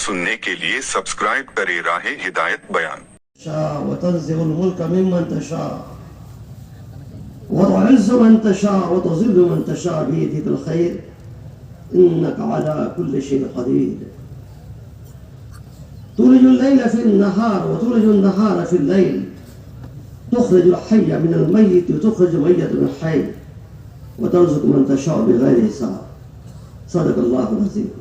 سننے کے لیے سبسکرائب کریں راہ ہدایت بیان۔ وتنزع الملك ممن تشاء وتعز من تشاء وتذل من تشاء بيدك الخير إنك على كل شيء قدير تولج الليل في النهار وتولج النهار في الليل تخرج الحي من الميت وتخرج الميت من الحي وترزق من تشاء بغير حساب صدق اللہ العظیم۔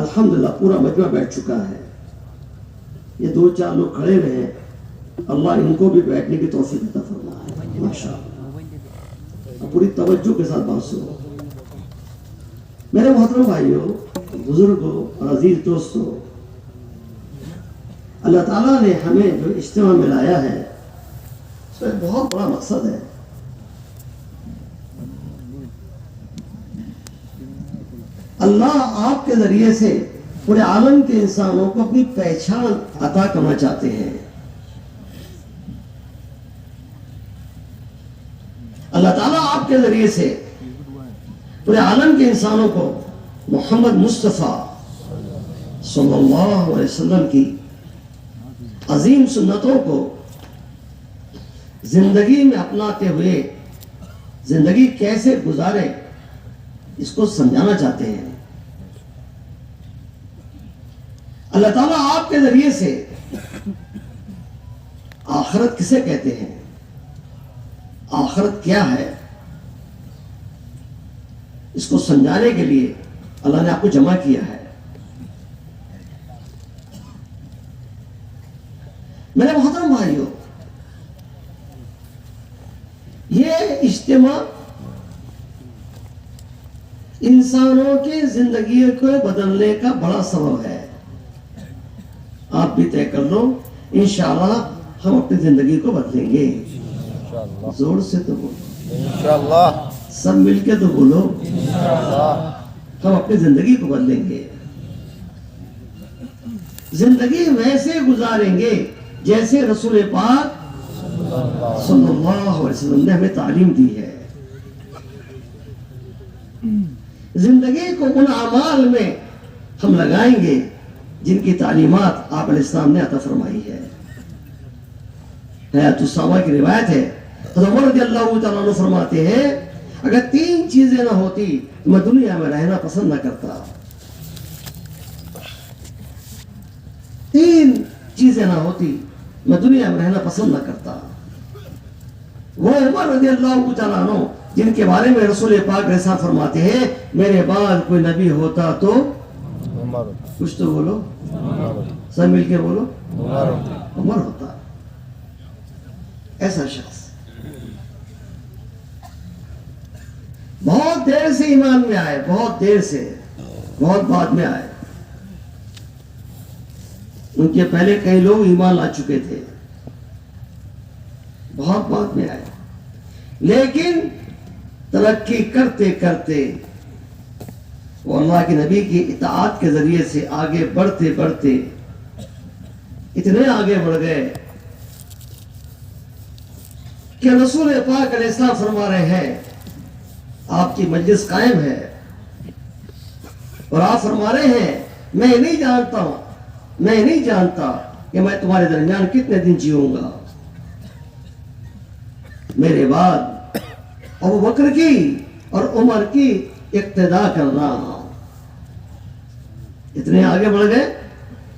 الحمدللہ پورا مجمع بیٹھ چکا ہے، یہ دو چار لوگ کھڑے رہے، اللہ ان کو بھی بیٹھنے کی توفیق عطا فرمائے ماشاءاللہ۔ پوری توجہ کے ساتھ بات سنو میرے محترم بھائیوں، بزرگوں اور عزیز دوستوں، اللہ تعالیٰ نے ہمیں جو اجتماع میں لایا ہے اس کا ایک بہت بڑا مقصد ہے۔ اللہ آپ کے ذریعے سے پورے عالم کے انسانوں کو اپنی پہچان عطا کرنا چاہتے ہیں۔ اللہ تعالیٰ آپ کے ذریعے سے پورے عالم کے انسانوں کو محمد مصطفیٰ صلی اللہ علیہ وسلم کی عظیم سنتوں کو زندگی میں اپناتے ہوئے زندگی کیسے گزارے اس کو سمجھانا چاہتے ہیں۔ اللہ تعالیٰ آپ کے ذریعے سے آخرت کسے کہتے ہیں، آخرت کیا ہے، اس کو سمجھانے کے لیے اللہ نے آپ کو جمع کیا ہے۔ میرے محترم بھائیوں، یہ اجتماع انسانوں کی زندگی کو بدلنے کا بڑا سبب ہے۔ آپ بھی طے کر لو، انشاءاللہ ہم اپنی زندگی کو بدلیں گے۔ زور سے تو بولو انشاءاللہ، سب مل کے تو بولو ہم اپنی زندگی کو بدلیں گے۔ زندگی ویسے گزاریں گے جیسے رسول پاک صلی اللہ علیہ وسلم نے ہمیں تعلیم دی ہے۔ زندگی کو ان اعمال میں ہم لگائیں گے جن کی تعلیمات آپ علیہ السلام نے عطا فرمائی ہے۔ حیات الصحابہ کی روایت ہے، حضرت عمر رضی اللہ تعالیٰ عنہ فرماتے ہیں اگر تین چیزیں نہ ہوتی تو میں دنیا میں رہنا پسند نہ کرتا۔ تین چیزیں نہ ہوتی میں دنیا میں رہنا پسند نہ کرتا۔ وہ عمر رضی اللہ تعالیٰ عنہ جن کے بارے میں رسول پاک علیہ السلام فرماتے ہیں میرے بعد کوئی نبی ہوتا تو کچھ تو بولو، سب مل کے بولو، عمر ہوتا۔ ایسا شخص بہت دیر سے ایمان میں آئے، بہت دیر سے، بہت بعد میں آئے۔ ان کے پہلے کئی لوگ ایمان لا چکے تھے، بہت بعد میں آئے، لیکن ترقی کرتے کرتے وہ اللہ کے نبی کی اطاعت کے ذریعے سے آگے بڑھتے بڑھتے اتنے آگے بڑھ گئے کہ رسول پاک علیہ السلام فرما رہے ہیں آپ کی مجلس قائم ہے اور آپ فرما رہے ہیں میں نہیں جانتا کہ میں تمہارے درمیان کتنے دن جیوں گا۔ میرے بعد ابو بکر کی اور عمر کی اقتدا کرنا۔ اتنے آگے بڑھ گئے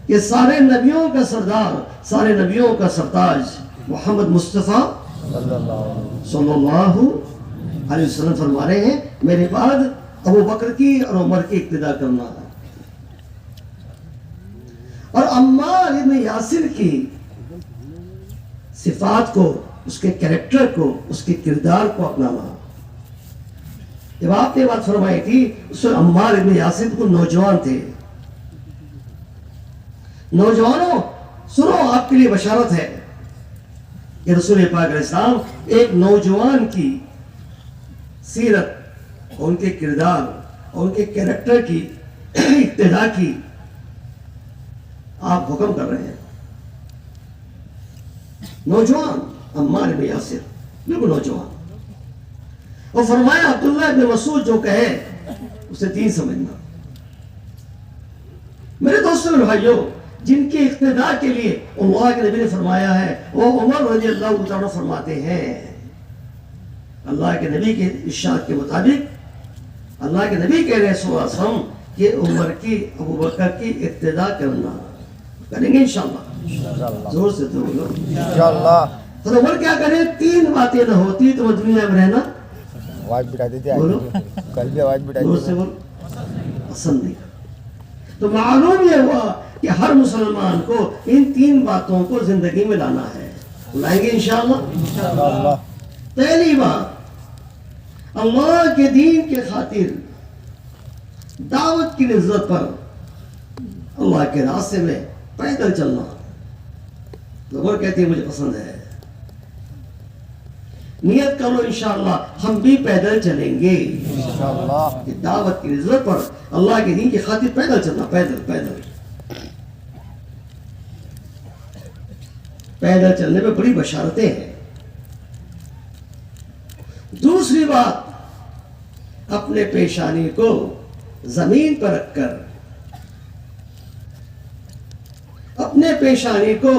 کہ سارے نبیوں کا سردار، سارے نبیوں کا سرتاج محمد مصطفیٰ صلی اللہ علیہ وسلم فرما رہے ہیں میرے بعد ابو بکر کی اور عمر کی اقتدا کرنا۔ اور عمار ابن یاسر کی صفات کو، اس کے کریکٹر کو، اس کے کردار کو اپنانا۔ جب آپ نے یہ بات فرمائی تھی اس وقت عمار ابن یاسر کو نوجوان تھے۔ نوجوانوں سنو، آپ کے لیے بشارت ہے کہ رسول پاک علیہ السلام ایک نوجوان کی سیرت اور ان کے کردار اور ان کے کریکٹر کی اقتدا کی آپ حکم کر رہے ہیں۔ نوجوان عمار ابن یاسر، بالکل نوجوان، اور فرمایا عبداللہ ابن مسعود جو کہے اسے دین سمجھنا۔ میرے دوستوں اور بھائیوں، جن کے اقتداء کے لیے اللہ کے نبی نے فرمایا ہے، وہ عمر رضی اللہ تعالیٰ فرماتے ہیں، اللہ کے نبی کے ارشاد کے مطابق اللہ کے نبی کہہ رہے ہیں صلی اللہ علیہ وسلم کہ عمر کی، ابو بکر کی اقتداء کرنا کریں گے انشاءاللہ، زور سے تو بولو انشاءاللہ. تو عمر کیا کریں؟ 3 باتیں نہ ہوتی تو وہ دنیا میں رہنا آواز بٹھا دیتے بولو کل بھی آواز بٹھائی زور سے بولو پسند نہیں. تو معلوم یہ ہوا کہ ہر مسلمان کو ان 3 باتوں کو زندگی میں لانا ہے. لائیں گے انشاءاللہ. انشاءاللہ. پہلی بات، اللہ کے دین کے خاطر دعوت کی نسبت پر اللہ کے راستے میں پیدل چلنا. لوگ کہتے ہیں مجھے پسند ہے، نیت کر لو انشاءاللہ ہم بھی پیدل چلیں گے. انشاءاللہ. کہ دعوت کی نسبت پر اللہ کے دین کی خاطر پیدل چلنا، پیدل چلنے میں بڑی بشارتیں ہیں. دوسری بات، اپنے پیشانی کو زمین پر رکھ کر، اپنے پیشانی کو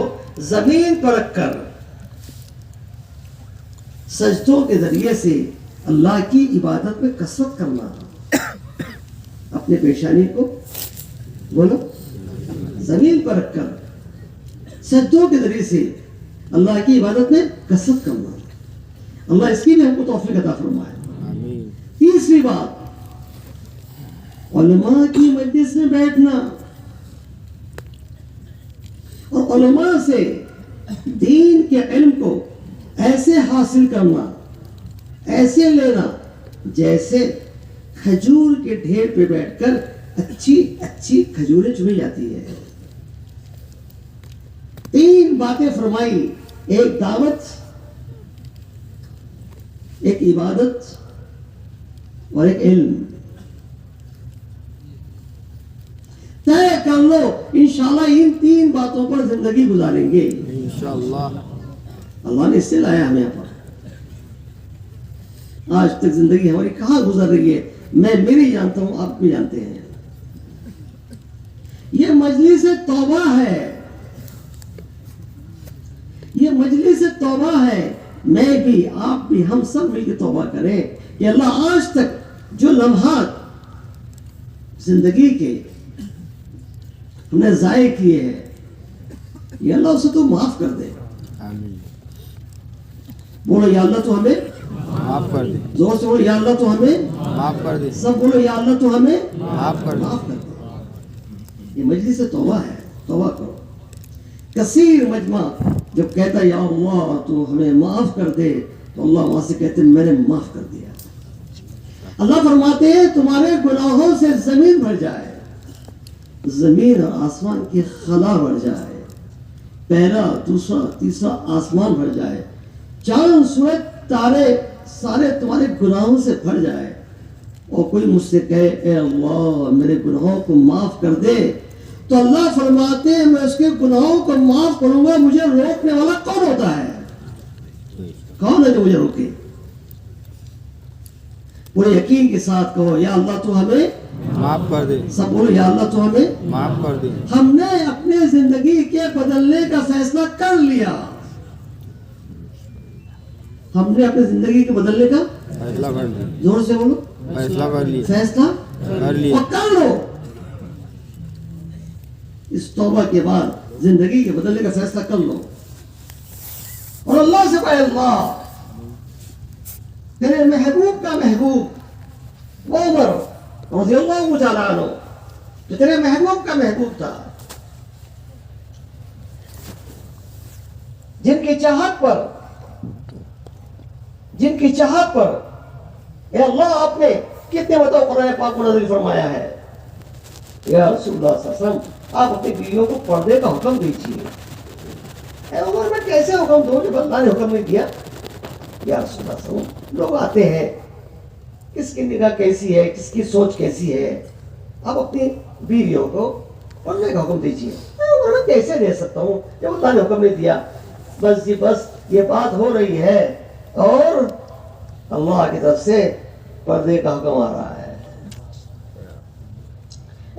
زمین پر رکھ کر سجدوں کے ذریعے سے اللہ کی عبادت میں کثرت کرنا. اپنے پیشانی کو بولو زمین پر رکھ کر سجدوں کے ذریعے سے اللہ کی عبادت میں کثرت کرنا. اللہ اس کی بھی ہم کو توفیق عطا فرمائے. آمین. تیسری بات، علماء کی مجلس میں بیٹھنا اور علماء سے دین کے علم کو ایسے حاصل کرنا، ایسے لینا جیسے کھجور کے ڈھیر پہ بیٹھ کر اچھی اچھی کھجوریں چنی جاتی ہے. 3 باتیں فرمائی، ایک دعوت، ایک عبادت اور ایک علم. طے کر لو انشاءاللہ ان 3 باتوں پر زندگی گزاریں گے انشاءاللہ. اللہ نے اس سے لایا ہمیں یہاں پر. آج تک زندگی ہماری کہاں گزر رہی ہے میں میری جانتا ہوں، آپ بھی جانتے ہیں. یہ مجلس توبہ ہے، یہ مجلس توبہ ہے. میں بھی، آپ بھی، ہم سب مل کے توبہ کریں کہ اللہ آج تک جو لمحات زندگی کے ہم نے ضائع کیے ہیں، یہ اللہ اسے تو معاف کر دے. آمین. بولو یا اللہ تو ہمیں معاف کر دے. زور سے بولو یا اللہ تو ہمیں معاف کر دے. سب بولو یا اللہ تو ہمیں معاف کر دے. معاف کر دے. یہ مجلس توبہ ہے، توبہ کرو. کثیر مجمع جب کہتا ہے یا اللہ تو ہمیں معاف کر دے تو اللہ وہاں سے کہتے ہیں میں نے معاف کر دیا. اللہ فرماتے ہیں تمہارے گناہوں سے زمین بھر جائے، زمین اور آسمان کی خلا بھر جائے، پہلا دوسرا تیسرا آسمان بھر جائے، چاند سورج تارے سارے تمہارے گناہوں سے بھر جائے، اور کوئی مجھ سے کہے اے اللہ میرے گناہوں کو معاف کر دے، تو اللہ فرماتے ہیں میں اس کے گناہوں کو معاف کروں گا. مجھے روکنے والا کون ہوتا ہے؟ کون ہے جو مجھے روکے؟ پورے یقین کے ساتھ کہو یا اللہ تو ہمیں معاف کر دے. سب بولو یا اللہ تو ہمیں معاف کر دے. ہم نے اپنے زندگی کے بدلنے کا فیصلہ کر لیا. ہم نے اپنے زندگی کے بدلنے کا فیصلہ کر دے. زور سے بولو فیصلہ کر لی. فیصلہ کر لی. اور کر لو. اس توبہ کے بعد زندگی کے بدلنے کا فیصلہ کر لو اور اللہ سے کہے اللہ تیرے محبوب کا محبوب وہ عمر رضی اللہ تعالیٰ عنہ جو تیرے محبوب کا محبوب تھا، جن کی چاہت پر اے اللہ آپ نے کتنے مرتبہ قرآن پاک کو نازل فرمایا ہے. یا رسول اللہ صلی اللہ علیہ وسلم آپ اپنی بیویوں کو پردے کا حکم دیجیے. اے عمر میں کیسے حکم دوں جب اللہ نے حکم نہیں دیا؟ یا رسول اللہ صلی اللہ علیہ وسلم لوگ آتے ہیں، کس کی نگاہ کیسی ہے، کس کی سوچ کیسی ہے، آپ اپنی بیویوں کو پڑھنے کا حکم دیجیے. میں کیسے دے سکتا ہوں جب اللہ نے حکم نہیں دیا؟ بس جی بس یہ بات ہو رہی ہے اور اللہ کی طرف سے پردے کا حکم آ رہا ہے.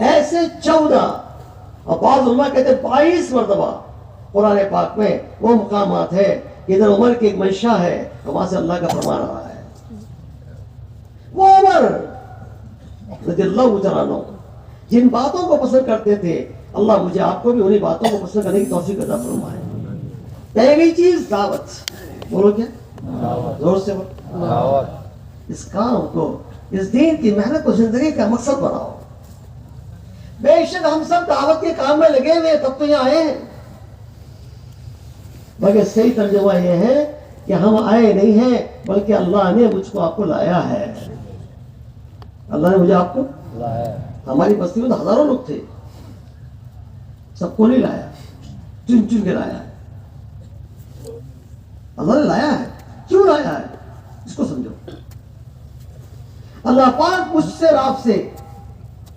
ایسے 14 اور بعض علماء کہتے ہیں 22 مرتبہ قرآن پاک میں وہ مقامات ہے کہ ادھر عمر کی ایک منشا ہے اور وہاں سے اللہ کا فرمان آ رہا ہے. وہ عمر رضی اللہ تعالیٰ عنہ جن باتوں کو پسند کرتے تھے، اللہ مجھے آپ کو بھی انہیں باتوں کو پسند کرنے کی توفیق عطا فرمائے. پہلی چیز دعوت. بولو کیا؟ زور سے بولو. اس کام کو، اس دین کی محنت کو زندگی کا مقصد بناؤ. بے شک ہم سب دعوت کے کام میں لگے ہوئے تب تو یہاں آئے ہیں، مگر صحیح ترجمہ یہ ہے کہ ہم آئے نہیں ہیں بلکہ اللہ نے مجھ کو آپ کو لایا ہے. اللہ نے مجھے آپ کو لایا. ہماری بستی میں تو ہزاروں لوگ تھے، سب کو نہیں لایا، چن چن کے لایا ہے. اللہ نے لایا ہے. کیوں لایا ہے اس کو سمجھو. اللہ پاک مجھ سے اور آپ سے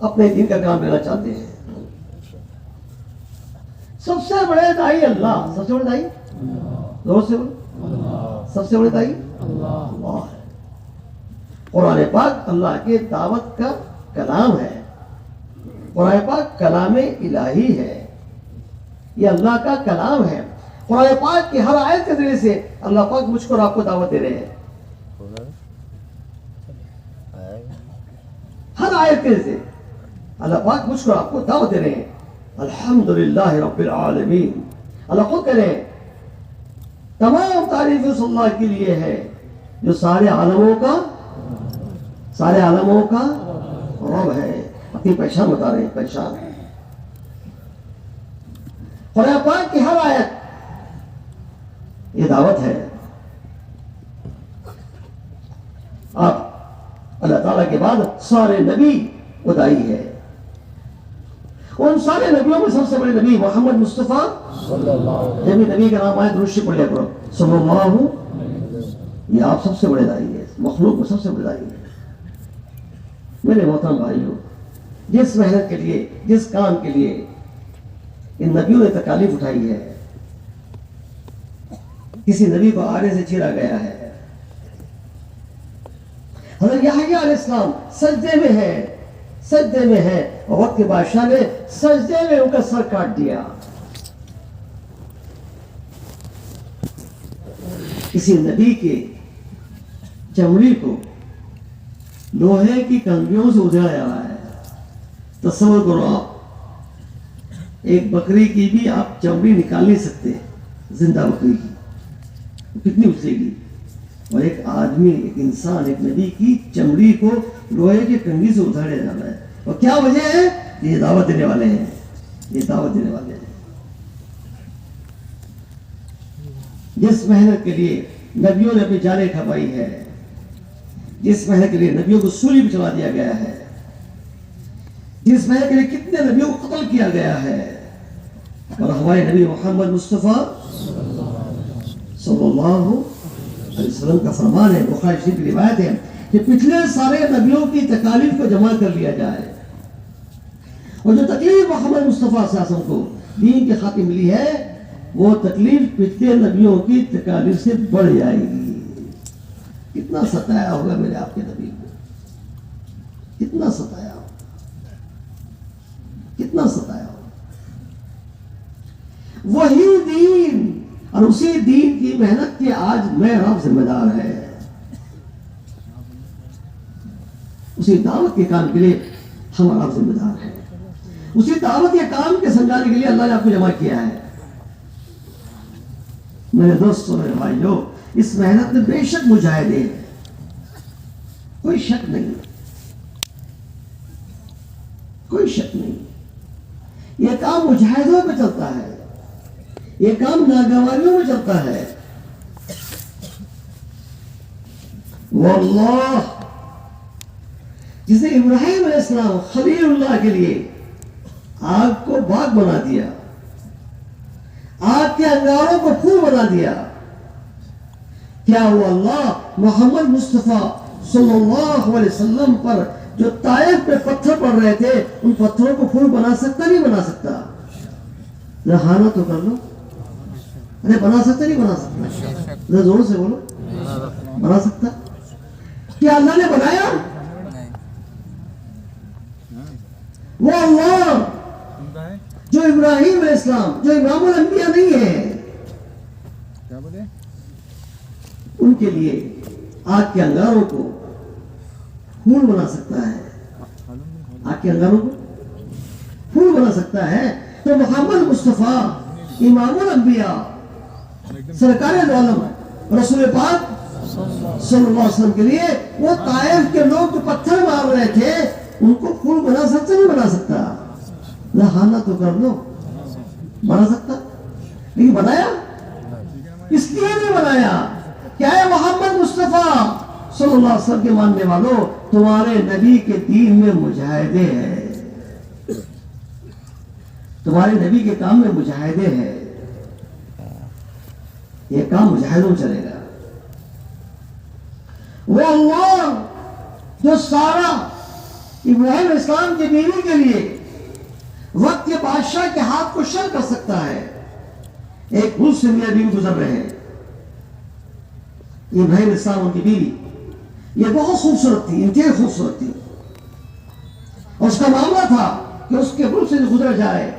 اپنے دین کا کام لینا چاہتے ہیں. سب سے بڑے دائی اللہ. سب سے بڑے دائی زور سے بولو. سب سے بڑے دائی اللہ ہے. قرآن پاک اللہ کے دعوت کا کلام ہے. قرآن پاک کلام الہی ہے. یہ اللہ کا کلام ہے. قرآن پاک کی ہر آیت کے ذریعے سے اللہ پاک مجھ کو اور آپ کو دعوت دے رہے ہیں. ہر آیت کے ذریعے سے اللہ پاک مجھ کو اور آپ کو دعوت دے رہے ہیں. الحمدللہ رب العالمین. اللہ خود کہہ رہے ہیں تمام تعریف اس اللہ کے لیے ہے جو سارے عالموں کا رب ہے. اپنی پہچان بتا رہے ہیں. پہچان قرآن پاک کی ہر آیت یہ دعوت ہے. اب اللہ تعالیٰ کے بعد سارے نبی وہ دائی ہے. ان سارے نبیوں میں سب سے بڑے نبی محمد مصطفیٰ. جب بھی نبی کا نام آئے درود شریف پڑھ لیا کرو صلی اللہ. یہ آپ سب سے بڑے دائی ہے. مخلوق میں سب سے بڑے دائی ہے. میرے محترم بھائیوں، جس محنت کے لیے، جس کام کے لیے ان نبیوں نے تکالیف اٹھائی ہے، کسی نبی کو آڑے سے چیرا گیا ہے. حضرت یحییٰ علیہ السلام سجدے میں ہے اور وقت کے بادشاہ نے سجدے میں ان کا سر کاٹ دیا. کسی نبی کے چمڑی کو لوہے کی کنگھیوں سے ادھیڑا جا رہا ہے. تصور کرو آپ، ایک بکری کی بھی آپ چمڑی نکال نہیں سکتے، زندہ بکری کی کتنی اچھے گی، اور ایک آدمی، ایک انسان، ایک نبی کی چمڑی کو لوہے کی کنگھی سے ادھاڑا جا رہا ہے. اور کیا وجہ ہے؟ یہ دعوت دینے والے ہیں. یہ دعوت دینے والے ہیں. جس محنت کے لیے نبیوں نے اپنی جانیں کھپائی ہے، جس محنت کے لیے نبیوں کو سولی پہ چلا دیا گیا ہے، جس محنت کے لیے کتنے نبیوں کو قتل کیا گیا ہے، اور ہمارے نبی محمد مصطفیٰ صلی اللہ علیہ وسلم کا فرمان ہے، بخاری شریف کی روایت ہے کہ پچھلے سارے نبیوں کی تکالیف کو جمع کر لیا جائے، اور جو تکلیف محمد مصطفیٰ صلی اللہ علیہ وسلم کو دین کی خاطر ملی ہے، وہ تکلیف پچھلے نبیوں کی تکالیف سے بڑھ جائے گی. کتنا ستایا ہوگا میرے آپ کے نبی کو، کتنا ستایا ہوگا، کتنا ستایا ہوگا. وہی دین اور اسی دین کی محنت کی آج میں آپ ذمہ دار ہے. اسی دعوت کے کام کے لیے ہم آپ ذمہ دار ہیں. اسی دعوت کے کام کے سمجھانے کے لیے اللہ نے آپ کو جمع کیا ہے. میرے دوستوں، میرے بھائیوں، اس محنت میں بے شک مجاہدے ہیں، کوئی شک نہیں، کوئی شک نہیں. یہ کام مجاہدوں پہ چلتا ہے، یہ کام ناگواریوں میں چلتا ہے. واللہ، جس نے ابراہیم علیہ السلام خلیل اللہ کے لیے آگ کو باغ بنا دیا، آگ کے انگاروں کو پھول بنا دیا، کیا وہ اللہ محمد مصطفیٰ صلی اللہ علیہ وسلم پر جو طائف پہ پتھر پڑ رہے تھے ان پتھروں کو پھول بنا سکتا؟ نہیں بنا سکتا. رہانا تو کر لو. ارے بنا سکتا نہیں بنا سکتا؟ زور سے بولو. بنا سکتا؟ کیا اللہ نے بنایا؟ وہ اللہ جو جو ابراہیم علیہ السلام جو امام الانبیاء نہیں ہے، کیا بولے؟ ان کے لیے آگ کے انگاروں کو پھول بنا سکتا ہے، آگ کے انگاروں کو پھول بنا سکتا ہے، تو محمد مصطفیٰ امام الانبیاء سرکار دو عالم رسول پاک صلی اللہ علیہ وسلم کے لیے وہ طائف کے لوگ جو پتھر مار رہے تھے ان کو پھول بنا سکتا نہیں بنا سکتا؟ لہانا تو کر لو، بنا سکتا، لیکن بنایا اس لیے نہیں بنایا کیا ہے؟ محمد مصطفیٰ صلی اللہ علیہ وسلم کے ماننے والوں، تمہارے نبی کے دین میں مجاہدے ہیں، تمہارے نبی کے کام میں مجاہدے ہیں، یہ کام مجاہدوں چلے گا۔ وہ اللہ جو سارا ابراہیم علیہ السلام کی بیوی کے لیے وقت کے بادشاہ کے ہاتھ کو شل کر سکتا ہے۔ ایک ملک سے میاں بیوی گزر رہے ہیں، ابراہیم علیہ السلام ان کی بیوی، یہ بہت خوبصورت تھی، انتہائی خوبصورت تھی، اور اس کا معاملہ تھا کہ اس کے ملک سے جو گزر جائے،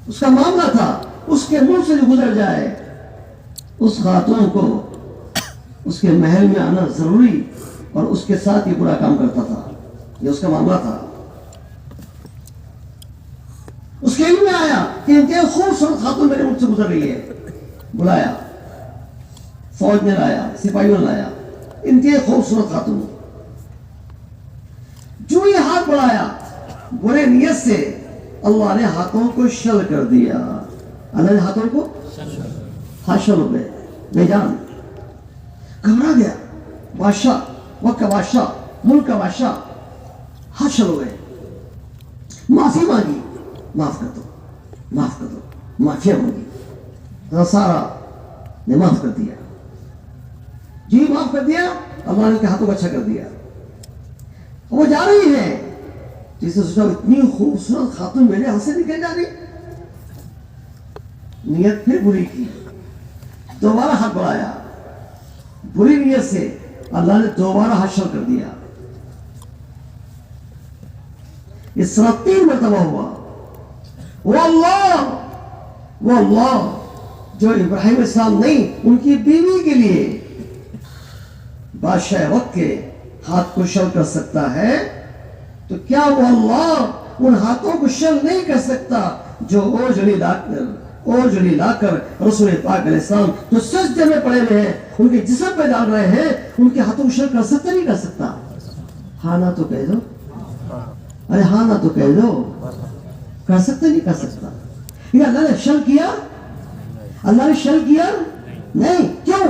اس کا معاملہ تھا اس کے ملک سے جو گزر جائے اس خاتون کو اس کے محل میں آنا ضروری، اور اس کے ساتھ یہ برا کام کرتا تھا، یہ اس کا معاملہ تھا۔ اس کے علم میں آیا کہ انتہائی خوبصورت خاتون میرے ملک سے گزر رہی ہے، بلایا، فوج نے لایا، سپاہیوں نے لایا، انتہائی خوبصورت خاتون، جو یہ ہاتھ بڑھایا برے نیت سے اللہ نے ہاتھوں کو شل کر دیا، اللہ نے ہاتھوں کو ہاتھ شل ہو گئے، بے جان، گھبرا گیا بادشاہ، وقت کا بادشاہ، ملک کا بادشاہ، ہاتھ شل ہو گئے، معافی مانگی، معاف کر دو، معاف کر دو، معافیا مانگی، سارا نے معاف کر دیا، جی معاف کر دیا، اللہ نے ان کے ہاتھوں کو اچھا کر دیا۔ وہ جا رہی ہے، جسے سوچا اتنی خوبصورت خاتون میرے ہاتھ سے نکل جا رہی، نیت پھر بری کی، دوبارہ ہاتھ بڑھایا، بری نیت سے اللہ نے دوبارہ ہاتھ شل کر دیا، اس طرح 3 مرتبہ ہوا۔ وہ اللہ جو ابراہیم علیہ السلام نہیں ان کی بیوی کے لیے بادشاہ وقت کے ہاتھ کو شل کر سکتا ہے، تو کیا وہ اللہ ان ہاتھوں کو شل نہیں کر سکتا جو اوجڑی لا کر رسول پاک علیہ السلام جو سجدے میں پڑے ہوئے ہیں ان کے جسم پہ ڈال رہے ہیں، ان کے ہاتھوں کو شل کر سکتا نہیں کر سکتا؟ ہاں نہ تو کہہ دو، ارے ہاں نہ تو کہہ دو، کر سکتا نہیں کر سکتا؟ یہ اللہ نے شل کیا؟ اللہ نے شل کیا نہیں، کیوں؟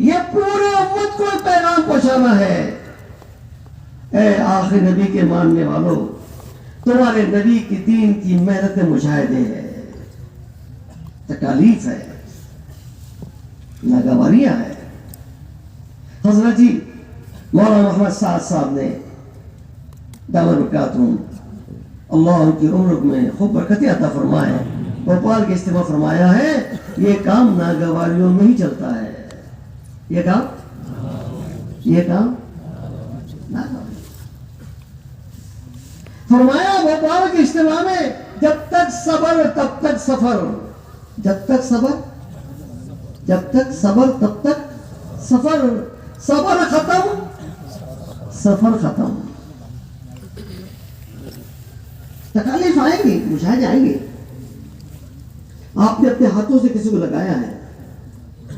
یہ پورے امت کو پیغام پہنچانا ہے، اے آخری نبی کے ماننے والوں، تمہارے نبی کی دین کی محنت مجاہدے ہے، تکالیف ہے، ناگواریاں ہے۔ حضرت جی مولانا محمد سعد صاحب نے دامن برکاتہم اللہ ان کی عمر میں خوب برکتیں عطا فرمائے، بھوپال کے اجتماع فرمایا ہے، یہ کام ناگواریوں میں ہی چلتا ہے، یہ کام ناگواریوں فرمایا بھوپال کے اجتماع میں، جب تک صبر تب تک سفر، جب تک صبر تب تک سفر، صبر ختم سفر ختم، تکالیف آئیں گی، مجاہدے آئیں گے۔ آپ نے اپنے ہاتھوں سے کسی کو لگایا ہے،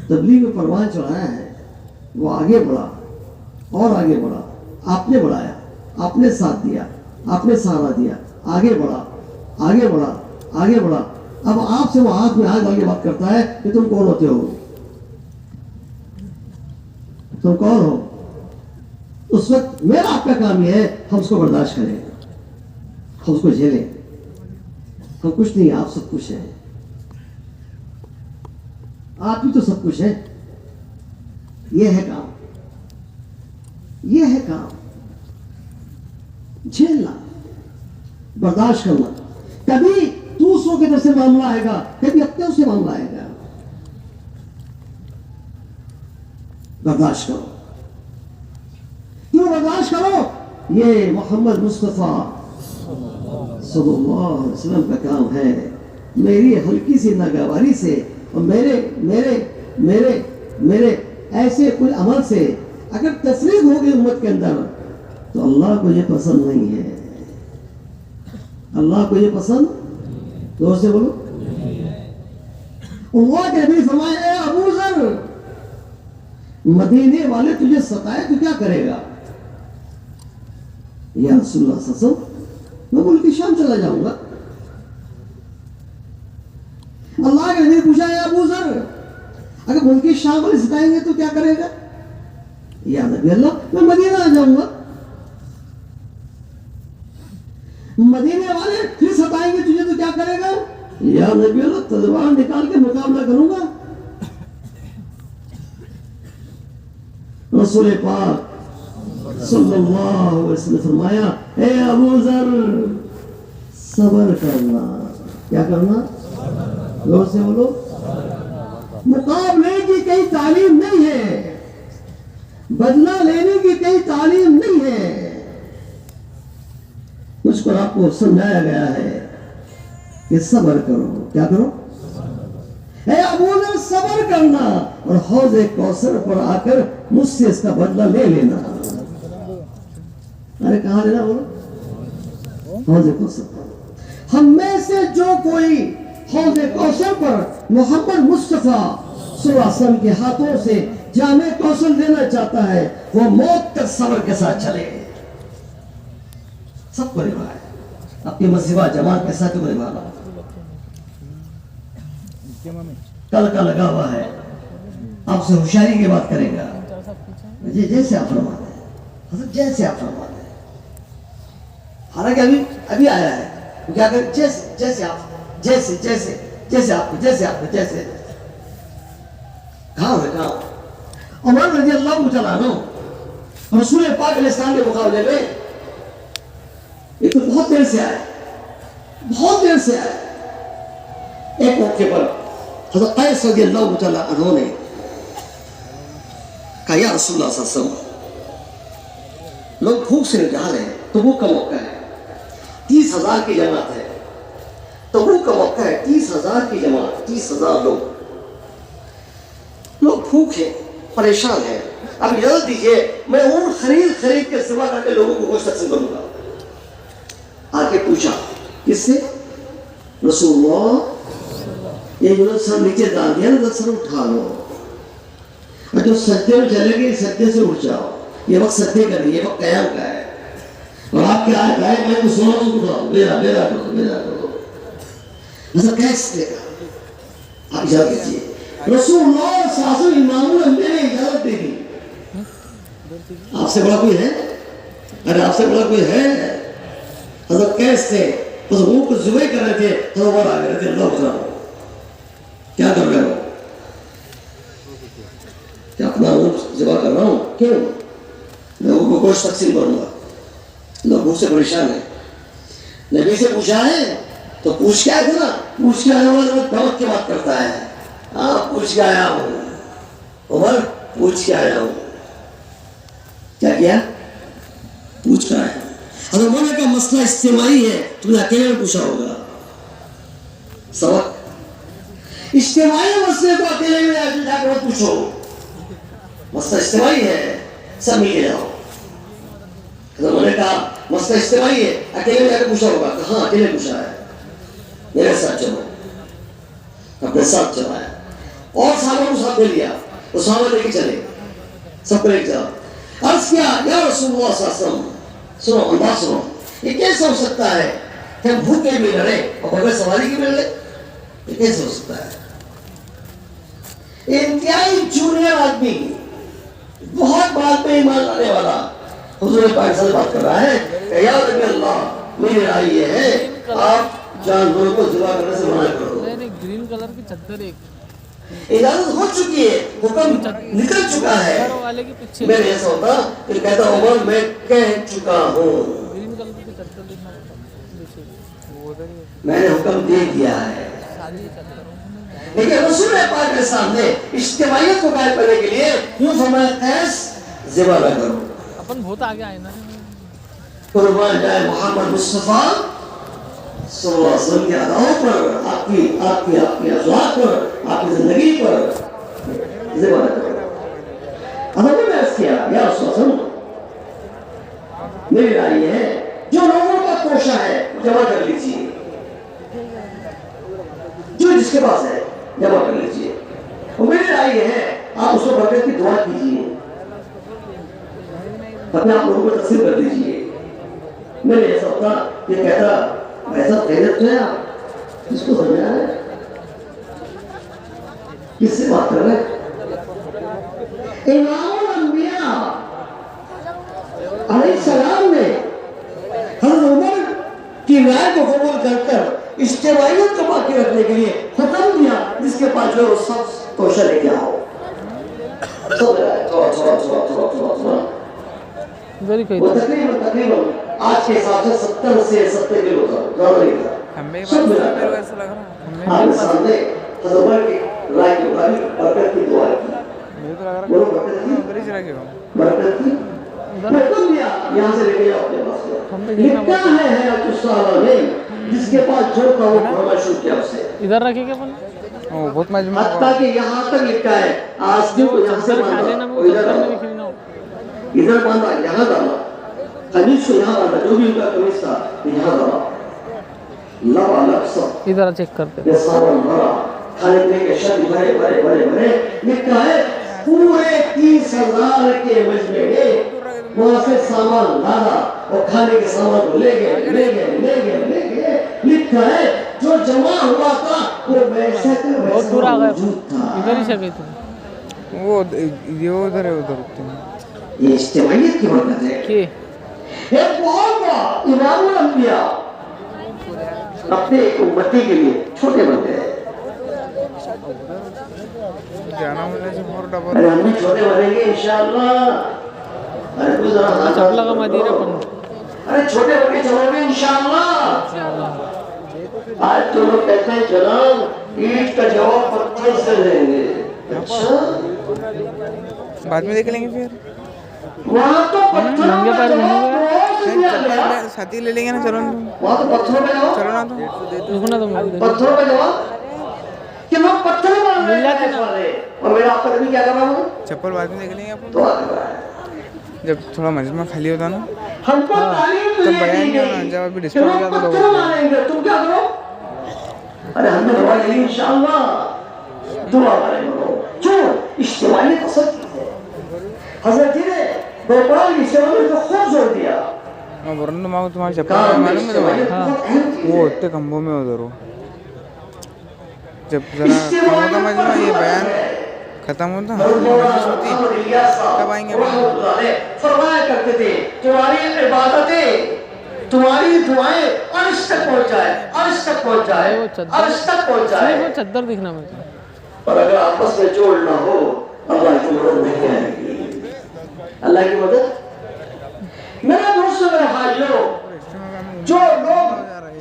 تبلیغ میں پروان چڑھایا ہے، وہ آگے بڑھا اور آگے بڑھا، آپ نے بڑھایا، آپ نے ساتھ دیا، آپ نے سہارا دیا، آگے بڑھا آگے بڑھا آگے بڑھا، اب آپ سے وہ ہاتھ میں ہاتھ ڈال کے بات کرتا ہے کہ تم کون ہوتے ہو، تم کون ہو؟ اس وقت میرا آپ کا کام یہ ہے، ہم اس کو برداشت کریں، ہم اس کو جھیلیں، ہم کچھ نہیں، آپ سب کچھ ہیں، آپ ہی تو سب کچھ ہے، یہ ہے کام، یہ ہے کام، جھیلنا، برداشت کرنا، کبھی دوسروں کی طرف سے معاملہ آئے گا، کبھی اپنے سے معاملہ آئے گا، برداشت کرو، کیوں برداشت کرو؟ یہ محمد مصطفیٰ صلی اللہ علیہ وسلم کا کام ہے میری ہلکی سی ناگواری سے اور میرے ایسے کوئی عمل سے اگر تصریف ہوگی امت کے اندر تو اللہ کو یہ پسند نہیں ہے. اللہ کو یہ پسند زور سے بولو. اللہ کے نبی فرمائے اے ابو ذر مدینے والے تجھے ستائے تو کیا کرے گا؟ یا رسول اللہ صلی اللہ علیہ وسلم میں ملک شام چلا جاؤں گا. اللہ کے نبی پوچھا اے ابو ذر اگر ملک شام والے ستائیں گے تو کیا کرے گا؟ یا نبی اللہ میں مدینہ آ جاؤں گا. مدینے والے پھر ستائیں گے تجھے تو کیا کرے گا؟ یا نبی اللہ تلوار نکال کے مقابلہ کروں گا. رسول پاک صلی اللہ علیہ وسلم نے فرمایا اے ابو ذر صبر کرنا. کیا کرنا؟ زور سے بولو. مقابلے کی کئی تعلیم نہیں ہے, بدلہ لینے کی کئی تعلیم نہیں ہے. مجھ کو آپ کو سمجھایا گیا ہے کہ صبر کرو. کیا کرو؟ اے ابو ذر صبر کرنا اور حوض کوثر پر آ کر مجھ سے اس کا بدلہ لے لینا. ارے کہاں لینا بولو؟ حوض کوثر پر. ہم میں سے جو کوئی حوض کوثر پر محمد مصطفیٰ صلی اللہ علیہ وسلم کے ہاتھوں سے جام کوثر لینا چاہتا ہے وہ موت تک صبر کے ساتھ چلے. سب کو نبھائے اپنی مصیبہ جماعت کے ساتھ کو نبھانا. کل کا لگا ہوا ہے آپ سے ہوشیاری کی بات کرے گا جیسے آپ فرماتے ہیں حضرت, جیسے آپ فرماتے ہیں. حالانکہ ابھی آیا ہے کیا کہ جیسے آپ کہاں عمر رضی اللہ تعالیٰ عنہ رسول پاک علیہ السلام کے مقابلے میں یہ تو بہت دیر سے آئے. ایک موقع پر حضرت قیس رضی اللہ تعالیٰ عنہ نے کہا یا رسول اللہ صلی اللہ علیہ وسلم لوگ بھوک سے نکال ہیں, تبوک کا موقع ہے, 30,000 کی جماعت ہے. تبوک کا موقع ہے, 30,000 کی جماعت, 30,000 لوگ بھوک ہیں, پریشان ہیں. اب اجازت دیجیے میں اون خرید کے سوا کر کے لوگوں کو گوشت تقسیم کروں گا. آگے پوچھا کس سے؟ رسول اللہ یہ جو سر نیچے ڈال دیا نا سر اٹھا لو, اور جو سجدے میں چلے گئے سجدے سے اٹھ جاؤ. یہ وقت سجدے کا نہیں, یہ وقت قیام کا ہے. اور آپ کے آئے گائے میں تو سونا تو اٹھاؤ, میرا کرو. ایسا کیسے دیکھا؟ آپ اجازت دیجیے رسول اللہ صلی اللہ علیہ وسلم امام نے اجازت دے دی. آپ سے بڑا کوئی ہے؟ ارے آپ سے بڑا کوئی ہے؟ حضرت قیس تھے بس وہ کو ذبح کر رہے تھے, حضرت عمر آ گئے تھے اللہ بتا رہا کیا کر رہے ہو؟ کیا اپنا اونٹ ذبح کر رہا ہوں. کیوں؟ لوگوں کو گوشت تقسیم کروں گا. لوگ بھوک سے پریشان ہیں. نبی سے پوچھا ہے تو پوچھ کے آئے تھے نا, پوچھ کے آیا ہوا دعوت کی بات کرتا ہے. ہاں پوچھ کے آیا ہوں عمر, پوچھ کے آیا ہوں. کیا پوچھ کر آیا. حضرت عمر کا مسئلہ اجتماعی ہے, تم نے اکیلے میں پوچھا ہوگا. سبق اجتماعی مسئلے کو اکیلے میں جا کر پوچھو. مسئلہ اجتماعی ہے, سب مل کے جاؤ. حضرت عمر نے کہا مسئلہ اجتماعی ہے, اکیلے میں جا کر پوچھا ہوگا. کہاں اکیلے پوچھا ہے, میرے ساتھ چلو. اپنے ساتھ چلایا اور صحابہ کو ساتھ لے لیا. وہ صحابہ لے کے چلے, سب کو لے کے جاؤ. عرض کیا یا رسول اللہ صلی اللہ علیہ وسلم سنو, انداز سنو, یہ کیسے ہو سکتا ہے کہ ہم بھوکے بھی لڑے اور بغیر سواری کی بھی لڑے؟ یہ کیسے ہو سکتا ہے؟ انتہائی جونیئر آدمی, بہت بات میں ایمان لانے والا حضور پاک سے بات کر رہا ہے کہ یا نبی اللہ میری رائے یہ ہے آپ جانوروں کو ذبح کرنے سے منع کرو. گرین کلر کی چادر ایک اجازت ہو چکی ہے, حکم نکل چکا ہے. میں ایسا ہوتا کہ کہتا عمر میں کہہ چکا ہوں, گرین کلر کی چادر دیکھنا پڑتا, میں نے حکم دے دیا ہے. لیکن رسول پاک کے سامنے اجتماعیت کو قائم کرنے کے لیے کیوں فرمایا قیس ذبح نہ کرو. اپن بہت آگے آئے نا. قربان جائے محمد مصطفیٰ صلی اللہ علیہ وسلم کے اداؤں پر، آپ کی اخلاق پر، آپ کی زندگی پر ذمہ کرو۔ حضرت نے عرض کیا یا رسول اللہ، میری رائے یہ ہے جو لوگوں کا کوشا ہے جمع کر لیجیے، جو جس کے پاس ہے جمع کر لیجیے، اور میری رائے یہ ہے آپ اس کو برکت کی دعا کیجیے، اپنے آپ لوگوں کو تقسیم کر دیجیے۔ میں نے ایسا ہوتا یہ کہتا ایسا خیرت تو ہے، آپ اس کو سمجھا ہے کس سے بات کر رہے ہیں؟ امام الانبیاء علیہ السلام نے حضرت عمر کی رائے کو قبول کر کر اجتماعیت کو باقی رکھنے کے لیے حکم دیا، جس کے پاس جو سب توشہ لے کے آؤ، تھوڑا وہ تقریباً آج کے حساب سے 70 سے 70 کلو تھا، زیادہ نہیں تھا، سب ملا کر آپ نے سامنے حضرت عمر کی رائے کے مطابق برکت کی دعا کی، بولو برکت کی حکم دیا، یہاں سے لے کے جاؤ اپنے پاس، لکھا ہے حیات الصحابہ میں، جس کے پاس جو کا وہ پڑھنا شروع کیا اسے، ادھر رکھے کیا بولے بہت مجموعہ حتیٰ کہ یہاں تک لکھا ہے آسکیوں کو یہاں سے باندھا اور ادھر باندھا، یہاں ڈالا، قمیص کو یہاں باندھا، جو بھی ان کا قمیص تھا یہاں ڈالا، لب علب سب ادھر چیک کرتے یہ سامان بھرا، کھانے پینے کے شد بھرے بھرے بھرے بھرے، لکھا ہے پورے 30,000 کے مجمع وہاں سے سامان لانا اور کھانے کے سامان کو لے گئے، لکھا ہے جو جمع ہوا تھا وہ ویسے بہت دور آ گئے، موجود تھا۔ ادھر ہی سے گئی تھی وہ یہ ادھر ہے، ادھر رکھتے ہیں۔ یہ اجتماعیت کی برکت ہے، کہ ایک بہت بڑا امام الانبیاء اپنے امتی کے لیے چھوٹے بن گئے، جانا مجھے سے اور ڈبل ارے ہم بھی چھوٹے بنیں گے انشاءاللہ، ارے کوئی ذرا ہاتھ چپلا کا مدینہ پن ارے چھوٹے بن کے چلو گے انشاءاللہ۔ آج تو لوگ کہتے ہیں جناب اینٹ کا جواب پتھر سے دیں گے، اچھا بعد میں دیکھ لیں گے پھر، وہاں تو پتھروں ننگے کا پیر جواب گھومو گے؟ روز دیا گیا، ساتھی لے لیں گے نا، چلو نا وہاں تو پتھروں کا جواب، چلو نا تو رکنا تو مجھے پتھروں کا جواب کہ لوگ پتھر مار رہے مل جاتے نا۔ ہیں، اور میرا آپ کا نبی کیا کر رہا ہوں چپل بعد میں دیکھ لیں گے اپن، دعا کر رہا ہے۔ جب تھوڑا مجمع خالی ہوتا نا ہم کو تعلیم تب ملے بیان گی نہیں ہونا، جب ابھی کہ ڈسپل ہو لوگ جاتا پتھر لوگوں ماریں گے، تم کیا کرو؟ ارے ہم نے دعا لی انشاءاللہ، دعا کریں گے، کیوں؟ اجتماعیت اصل چیز ہے۔ حضرت جی نے بیپار کی اجتماعیت کو خوب زور دیا، میں بول رہا ہوں تمہاری چپل کہا معلوم ہے اجتماعیت تمہیں، بہت اہم چیز وہ ہے۔ اتنے کمبوں میں ادھر ہو، جب ذرا کم ہوتا مجمع یہ بیان ختم ہوتا مجلس ہوتی کب آئیں گے فرمایا کرتے تھے تمہاری عبادتیں تمہاری دعائیں عرش تک پہنچ جائے، عرش تک پہنچ جائے، عرش تک پہنچ جائے، وہ چادر دکھنا مجھے، اور اگر آپس میں جوڑ نہ ہو اللہ کی مدد نہیں آئے گی، اللہ کی مدد۔ میرے دوستوں میرے بھائیوں، جو لوگ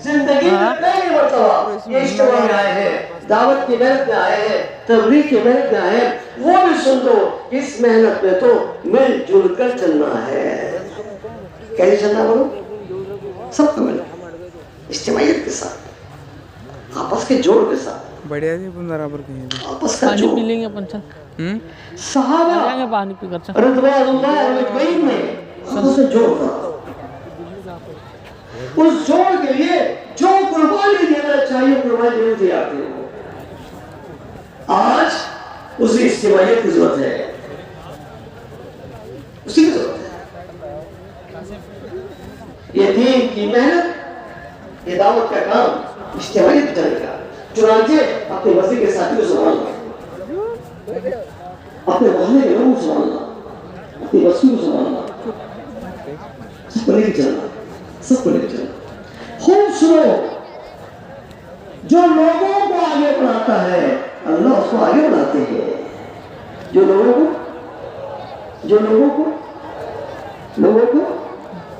زندگی میں پہلی مرتبہ یہ اجتماع میں آئے ہیں، دعوت کی محنت میں آئے ہیں، تبلیغ کی محنت میں آئے ہیں، وہ بھی سن دو اس محنت میں تو مل جل کر چلنا ہے۔ کیسے چلنا بولو؟ سب کو مل اجتماعیت کے ساتھ، آپس کے جوڑ کے ساتھ، بڑھیا جی اپن برابر کہیں گے، آپس کا پانی جوڑ۔ پی لیں گے اپن، چل جائیں صحابہ گے پانی پی کر، چل رضوان اللہ علیہم نے آپس میں جوڑ کرا، اس جوڑ کے لیے جو قربانی دینا چاہیے قربانی دینے تیار تھے وہ۔ آج اسی اجتماعیت کی ضرورت ہے، اسی کی ضرورت ہے۔ یہ دین کی محنت، یہ دعوت کا کام اجتماعیت چلے گا۔ چنانچہ اپنے مسیح کے ساتھی کو سنبھالنا، اپنے محلے کے لوگوں کو سنبھالنا، اپنی بستی کو سنبھالنا، سب کو لے کے چلنا، سب کو لے کے چلنا۔ خوب سنو، جو لوگوں کو آگے بڑھاتا ہے اللہ اس کو آگے بڑھاتے ہیں، جو لوگوں کو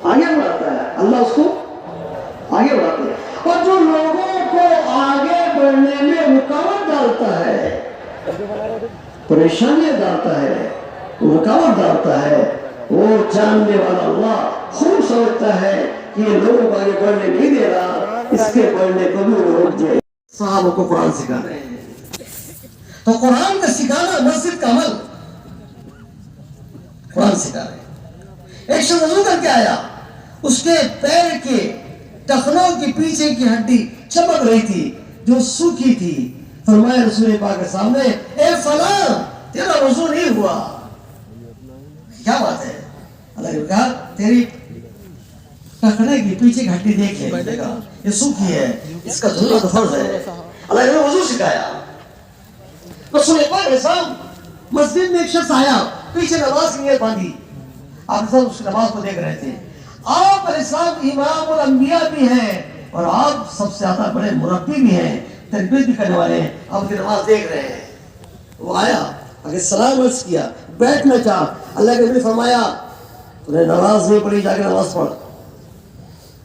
آگے بڑھاتا ہے اللہ اس کو آگے بڑھاتے ہیں، اور جو لوگوں کو آگے بڑھنے میں رکاوٹ ڈالتا ہے، پریشانیاں ڈالتا ہے، رکاوٹ ڈالتا ہے، وہ جاننے والا اللہ خوب سمجھتا ہے کہ یہ لوگوں کو آگے بڑھنے نہیں دے رہا، اس کے پڑھنے کو بھی وہ رک جائے. صحابہ کو قرآن سکھا رہے ہیں. تو قرآن کا سکھانا مسجد کا عمل. قرآن سکھا رہے ہیں. ایک شخص وضو کر کے آیا, اس کے پیر کے ٹخنوں کے پیچھے کی ہڈی چمک رہی تھی جو سوکھی تھی. فرمایا رسول پاک کے سامنے, اے فلاں تیرا وضو نہیں ہوا. کیا بات ہے؟ اللہ نے کہا تیری ٹخنے کی پیچھے کی ہڈی دیکھ لے, یہ سوکھی ہے, اس کا دھلا تو فرض ہے. اللہ نے وضو سکھایا. رسول پاک کے سامنے مسجد میں ایک شخص آیا, پیچھے نماز کی نیت باندھی. آپ سب اس نماز کو دیکھ رہے تھے. آپ علیہ السلام امام الانبیاء بھی ہیں اور آپ سب سے زیادہ بڑے مربی بھی ہیں, تربیت بھی کرنے والے ہیں. آپ کی نماز دیکھ رہے ہیں. وہ آیا, اگر سلام عرض کیا, بیٹھنا چاہ. اللہ کے نبی نے فرمایا تو نے نماز نہیں پڑھی, جا کے نماز پڑھ,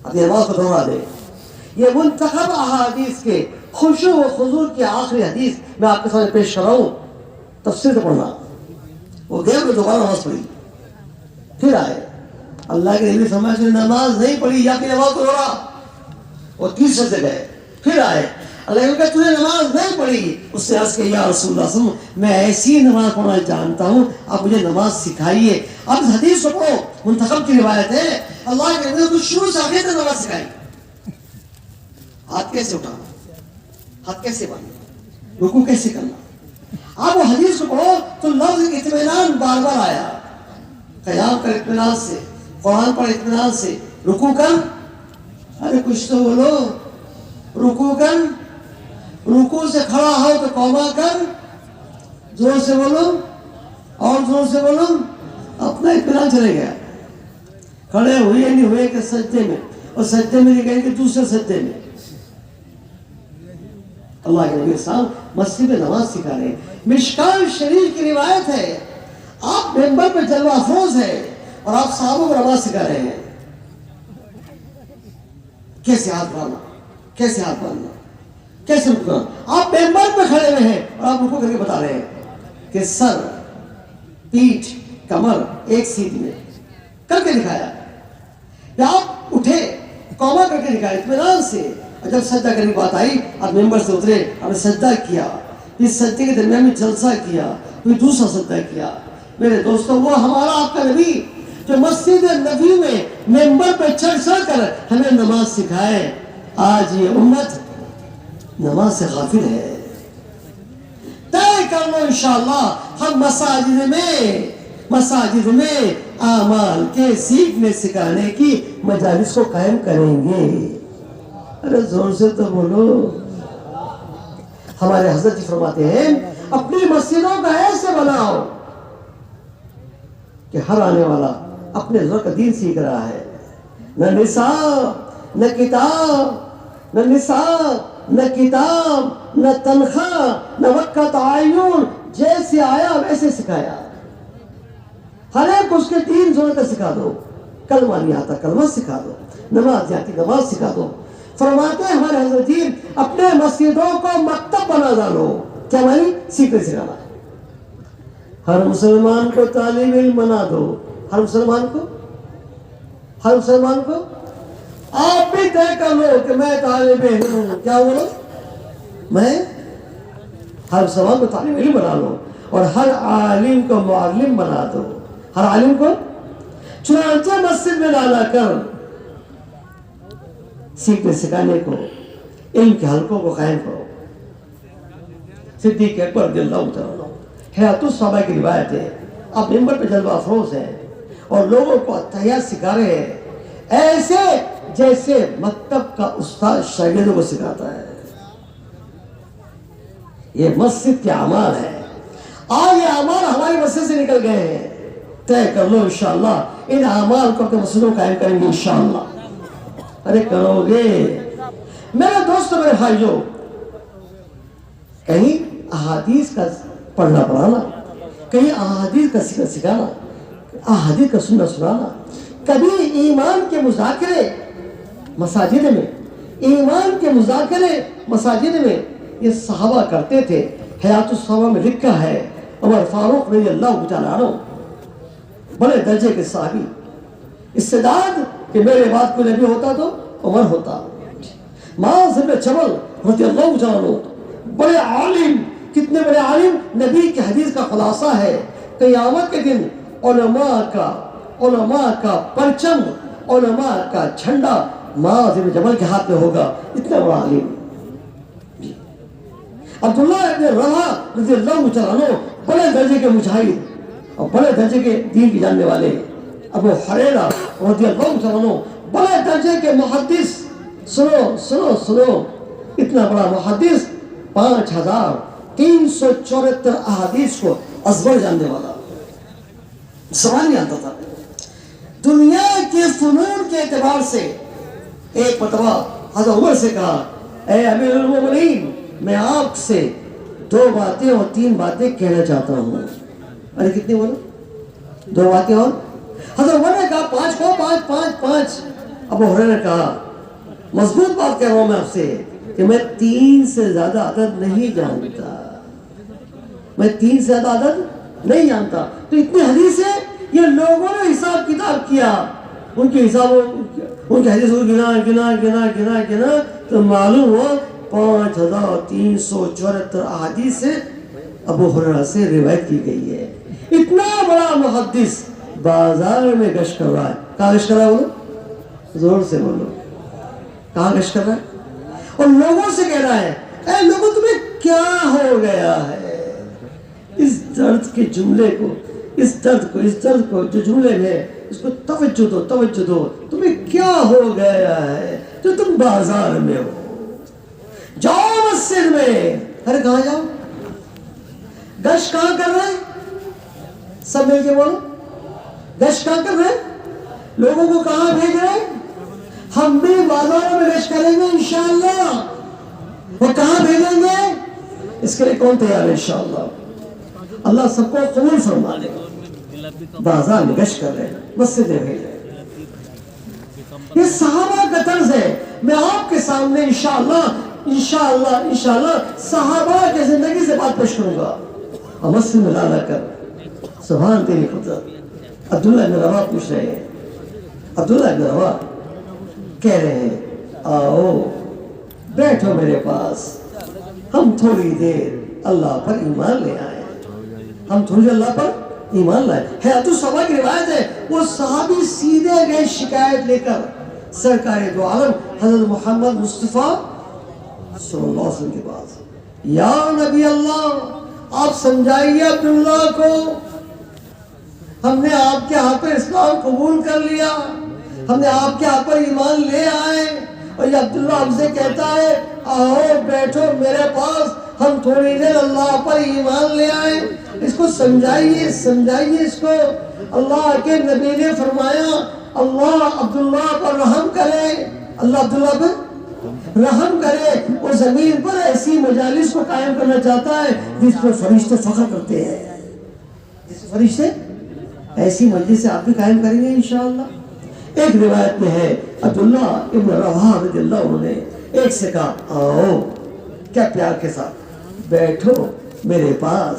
اپنی نماز کو دوہرا دے. یہ منتخب احادیث کے خشوع و خضوع کی آخری حدیث میں آپ کے سامنے پیش کر رہا ہوں. تفسیر سے پڑھنا. وہ گئے اور دوبارہ نماز پڑھی, پھر آئے. اللہ کے نبی فرمایا کہ نماز نہیں پڑھی, یا کہ نماز کو دوہرا. وہ تیسرے سے گئے, پھر آئے. اللہ نے کہا تو نے نماز نہیں پڑھی. اس سے عرض کہ یا رسول اللہ صلی اللہ علیہ وسلم میں ایسی نماز پڑھنا جانتا ہوں, آپ مجھے نماز سکھائیے. اب اس حدیث کو پڑھو, منتخب کی روایت ہے. اللہ کے نبی نے شروع سے آخر تک نماز سکھائی. ہاتھ کیسے اٹھانا, ہاتھ کیسے باندھنا, رکوع کیسے کرنا. آپ وہ حدیث کو پڑھو تو لفظ اطمینان بار بار آیا. قیام کر اطمینان سے, قرآن پڑھ اطمینان سے, رکوع کر, ارے کچھ تو بولو, رکوع کر, رکوع سے کھڑا ہو تو قوما کر, زور سے بولو اور زور سے بولو. اپنا اطمینان چلے گیا. کھڑے ہوئے نہیں ہوئے کہ سجدے میں, اور سجدے میں نہیں گئے کہ دوسرے سجدے میں. اللہ کے نبی صاحب مسجد میں نماز سکھا رہے ہیں. مشکات شریف کی روایت ہے, آپ ممبر پہ جلوہ افروز ہے اور آپ صحابوں کو نماز سکھا رہے ہیں. کیسے ہاتھ باندھنا, کیسے ہاتھ باندھنا, کیسے رکنا. آپ ممبر پہ کھڑے ہوئے ہیں اور آپ رکوع کر کے بتا رہے ہیں کہ سر, پیٹھ, کمر ایک سیدھ میں کر کے دکھایا. آپ اٹھے, قوما کر کے دکھایا اطمینان سے. اور جب سجدہ کرنے کی بات آئی, آپ ممبر سے اترے, آپ نے سجدہ کیا. اس سجدے کے درمیان میں جلسہ کیا, پھر دوسرا سجدہ کیا. میرے دوستوں, وہ ہمارا آپ کا نبی جو مسجد نبی میں ممبر پہ چڑھ چڑھ کر ہمیں نماز سکھائے. آج یہ امت نماز سے غافل ہے. طے کر لو انشاءاللہ ہم مساجد میں اعمال کے سیکھنے سکھانے کی مجالس کو قائم کریں گے. ارے زور سے تو بولو. ہمارے حضرت جی فرماتے ہیں اپنی مسجدوں کا ایسے بناؤ کہ ہر آنے والا اپنے ضرورت کا دین سیکھ رہا ہے. نہ نصاب, نہ کتاب, نہ نصاب, نہ کتاب, نہ تنخواہ, نہ وقت تعین, جیسے آیا ویسے سکھایا. ہر ایک اس کے دین ضرورت کا سکھا دو. کلمہ نہیں آتا کلمہ سکھا دو, نماز نہیں آتی نماز سکھا دو. فرماتے ہیں ہمارے حضرت جی اپنے مسجدوں کو مکتب بنا ڈالو. کیا مانی؟ سیکھنے سکھانا. ہر مسلمان کو طالب علم بنا دو. ہر مسلمان کو آپ بھی طے کر لو کہ میں طالب علم ہوں. کیا بولو؟ میں ہر مسلمان کو طالب علم بنا لو اور ہر عالم کو معلم بنا دو. ہر عالم کو چنانچہ مسجد میں ڈالا کر سیکھنے سکھانے کو, علم کے حلقوں کو قائم کرو. صدیق اکبر رضی اللہ تعالیٰ حیات الصحابہ کی روایت ہے. آپ ممبر پہ جلوہ افروز ہیں اور لوگوں کو اتحیات سکھا رہے ہیں ایسے جیسے مکتب کا استاد شاگردوں کو سکھاتا ہے. یہ مسجد کے اعمال ہے. آج یہ اعمال ہماری مسجد سے نکل گئے ہیں. طے کر لو انشاءاللہ ان اعمال کو اپنے مسجدوں قائم کریں گے انشاءاللہ. ارے کرو گے میرے دوستو, میرے بھائیوں, کہیں احادیث کا پڑھنا پڑھانا, کہیں احادیث کا سکھنا سکھانا, احادیث کا سننا سنانا, کبھی ایمان کے مذاکرے مساجد میں, ایمان کے مذاکرے مساجد میں یہ صحابہ کرتے تھے. حیات الصحابہ میں لکھا ہے عمر فاروق رضی اللہ تعالیٰ عنہ بڑے درجے کے صحابی, استعداد کہ میرے بعد کوئی نبی ہوتا تو عمر ہوتا. معاذ بن جبل رضی اللہ عنہ بڑے عالم, کتنے بڑے عالم, نبی کی حدیث کا خلاصہ ہے. قیامت کے دن علماء کا پرچم, علماء کا جھنڈا معاذ بن جبل کے ہاتھ میں ہوگا. اتنا بڑا عالم. عبداللہ ابن رواحہ رضی اللہ عنہ بڑے درجے کے مجاہد اور بڑے درجے کے دین کی جاننے والے. ابو ہریرہ رضی اللہ عنہ بڑے درجے کے محدث. سنو اتنا بڑا محدث, 5374 احادیث کو ازبر جاننے والا, سوال نہیں آتا تھا. دنیا کے فنون کے اعتبار سے ایک مرتبہ حضرت عمر سے کہا, اے امیر المومنین, میں آپ سے 2 باتیں اور 3 باتیں کہنا چاہتا ہوں. ارے کتنی بولو؟ 2 باتیں اور. حضرت عمر نے کہا 5 کو 5. ابو ہریرہ نے کہا مضبوط بات کہہ رہا ہوں میں آپ سے کہ میں 3 سے زیادہ عدد نہیں جانتا. میں 3 سے زیادہ عدد نہیں جانتا. تو اتنی حدیثیں یہ لوگوں نے حساب کتاب کیا, ان کے حساب, ان کے حدیث کو گنا تو معلوم ہوا 5374 احادیث سے ابو ہریرہ سے روایت کی گئی ہے. اتنا بڑا محدث بازار میں گشت کر رہا ہے. کہاں گشت کر رہا ہے؟ بولو, زور سے بولو, کہاں گشت کر رہا ہے؟ اور لوگوں سے کہہ رہا ہے, اے لوگوں تمہیں کیا ہو گیا ہے؟ اس درد کے جملے کو, اس درد کو جو جملے میں اس کو توجہ دو. تمہیں کیا ہو گیا ہے جو تم بازار میں ہو؟ جاؤ مسجد میں. ارے کہاں جاؤ؟ گشت کہاں کر رہے ہیں؟ سب مل کے بولو, گشت کہاں کر رہے ہیں؟ لوگوں کو کہاں بھیج رہے ہیں؟ ہم بھی بازاروں میں گشت کریں گے انشاءاللہ. وہ کہاں بھیجیں گے؟ اس کے لیے کون تیار ہے؟ انشاءاللہ اللہ سب کو قبول فرما لے گا. بازار میں گشت کر رہے ہیں, مسجدیں بھیج رہے ہیں. یہ صحابہ کا طرز ہے. میں آپ کے سامنے انشاءاللہ صحابہ کے زندگی سے بات پیش کروں گا. اور مسجد میں لا کر سبحان تیری قدرت. عبداللہ بن رواحہ پوچھ رہے ہیں, عبداللہ بن رواحہ کہہ رہے ہیں, آؤ بیٹھو میرے پاس, ہم تھوڑی دیر اللہ پر ایمان لے آئے. ہم تھوڑی دیر اللہ پر ایمان لائے. حیات الصحابہ کی روایت ہے, وہ صحابی سیدھے گئے شکایت لے کر سرکار دو عالم حضرت محمد مصطفیٰ صلی اللہ علیہ وسلم کے پاس. یا نبی اللہ, آپ سمجھائیے عبداللہ کو, ہم نے آپ کے ہاتھ پر اسلام قبول کر لیا, ہم نے آپ کے ہاتھ پر ایمان لے آئے, اور یہ عبداللہ ہم سے کہتا ہے آؤ بیٹھو میرے پاس, ہم تھوڑی دیر اللہ پر ایمان لے آئے. اس کو سمجھائیے اس کو. اللہ کے نبی نے فرمایا اللہ عبداللہ پر رحم کرے, اللہ عبداللہ پر رحم کرے. اور زمین پر ایسی مجالس کو قائم کرنا چاہتا ہے جس پر فرشتے فخر کرتے ہیں. جس فرشتے ایسی مجلس سے آپ بھی قائم کریں گے انشاءاللہ. ایک روایت میں ہے عبداللہ ابن رواحہ رضی اللہ عنہ نے ایک سے کہا آؤ, کیا پیار کے ساتھ, بیٹھو میرے پاس,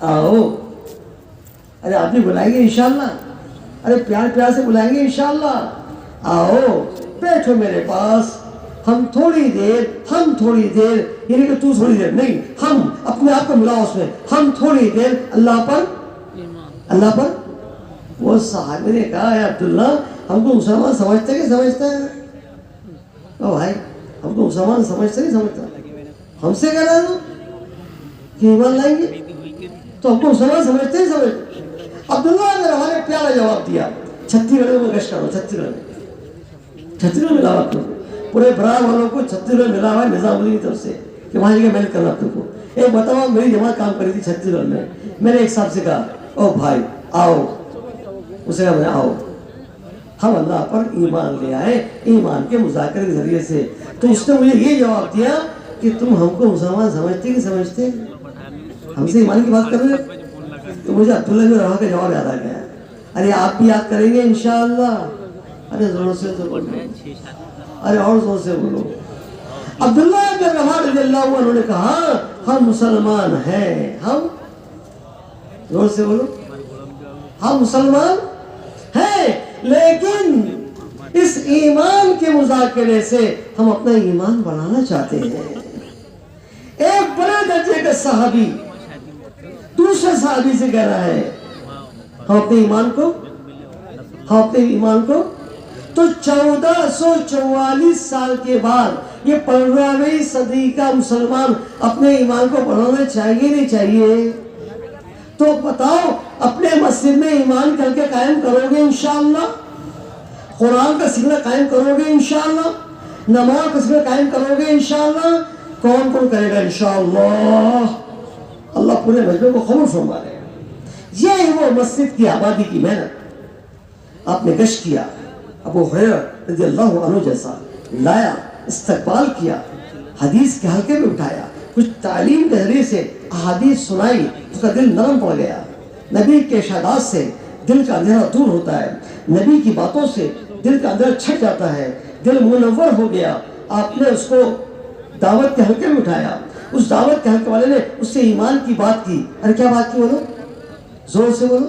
آؤ. ارے آپ بھی بلائیں گے انشاءاللہ, ارے پیار سے بلائیں گے انشاءاللہ. آؤ بیٹھو میرے پاس, ہم تھوڑی دیر یعنی کہ تو تھوڑی دیر نہیں, ہم اپنے آپ کو ملاؤ اس میں, ہم تھوڑی دیر اللہ پر. وہ صحابی نے کہا اے عبداللہ, ہم کو مسلمان سمجھتے ہیں؟ او بھائی, ہم کو مسلمان سمجھتے نہیں سمجھتا, ہم سے کہہ رہا ہے کہ ایمان لائیں گے تو ہم کو مسلمان سمجھتے ہی سمجھتے. عبداللہ نے ہمارے پیارا جواب دیا, 36 گھڑے میں گشت کرو, 36 گھڑے ملا ہوا آپ کو, پورے برار والوں کو 36 گھڑے ملا ہوا ہے نظام الدین کی طرف سے کہ وہاں جگہ محنت کرنا آپ کو. ایک بتاؤ, میری جماعت کام کری تھی 36 گھڑے میں, میں نے ایک صاحب سے کہا او بھائی آؤ, اسے کہا آؤ ہم اللہ پر ایمان لے آئے ایمان کے مذاکرے کے ذریعے سے. تو اس نے مجھے یہ جواب دیا کہ تم ہم کو مسلمان سمجھتے کہ سمجھتے, ہم سے ایمان کی بات کر رہے. تو مجھے عبداللہ بن رواحہ کا جواب یاد آ گیا. ارے آپ بھی یاد کریں گے انشاءاللہ. ارے زور سے بولو, ارے اور زور سے بولو. عبداللہ بن رواحہ رضی اللہ عنہ نے کہا ہم مسلمان ہیں, ہم زور سے بولو, ہم مسلمان ہیں, لیکن اس ایمان کے مذاکرے سے ہم اپنا ایمان بڑھانا چاہتے ہیں. ایک بڑے درجے کا صحابی دوسرے صحابی سے کہہ رہا ہے ہم اپنے ایمان کو تو 1444 سال کے بعد یہ 15ویں صدی کا مسلمان اپنے ایمان کو بڑھانا چاہیے نہیں چاہیے؟ تو بتاؤ اپنے مسجد میں ایمان کر کے قائم کرو گے انشاءاللہ؟ قرآن کا سلسلہ قائم کرو گے انشاءاللہ؟ نماز کا سلسلہ قائم کرو گے انشاءاللہ؟ کون کون کرے گا انشاءاللہ؟ اللہ پورے مجمع کو قبول فرما رہے ہیں. یہ ہے وہ مسجد کی آبادی کی محنت. آپ نے گشت کیا, ابو ہریرہ رضی اللہ عنہ جیسا لایا, استقبال کیا, حدیث کے حلقے میں اٹھایا, کچھ تعلیم کے ذریعے سے احادیث سنائی, اس کا دل نرم پڑ گیا. نبی کے ارشادات سے دل کا اندھیرا دور ہوتا ہے, نبی کی باتوں سے دل کا اندھیرا چھٹ جاتا ہے, دل منور ہو گیا. آپ نے اس کو دعوت کے حلقے میں اٹھایا, اس دعوت کے حلقے والے نے اس سے ایمان کی بات کی. ارے کیا بات کی بولو, زور سے بولو,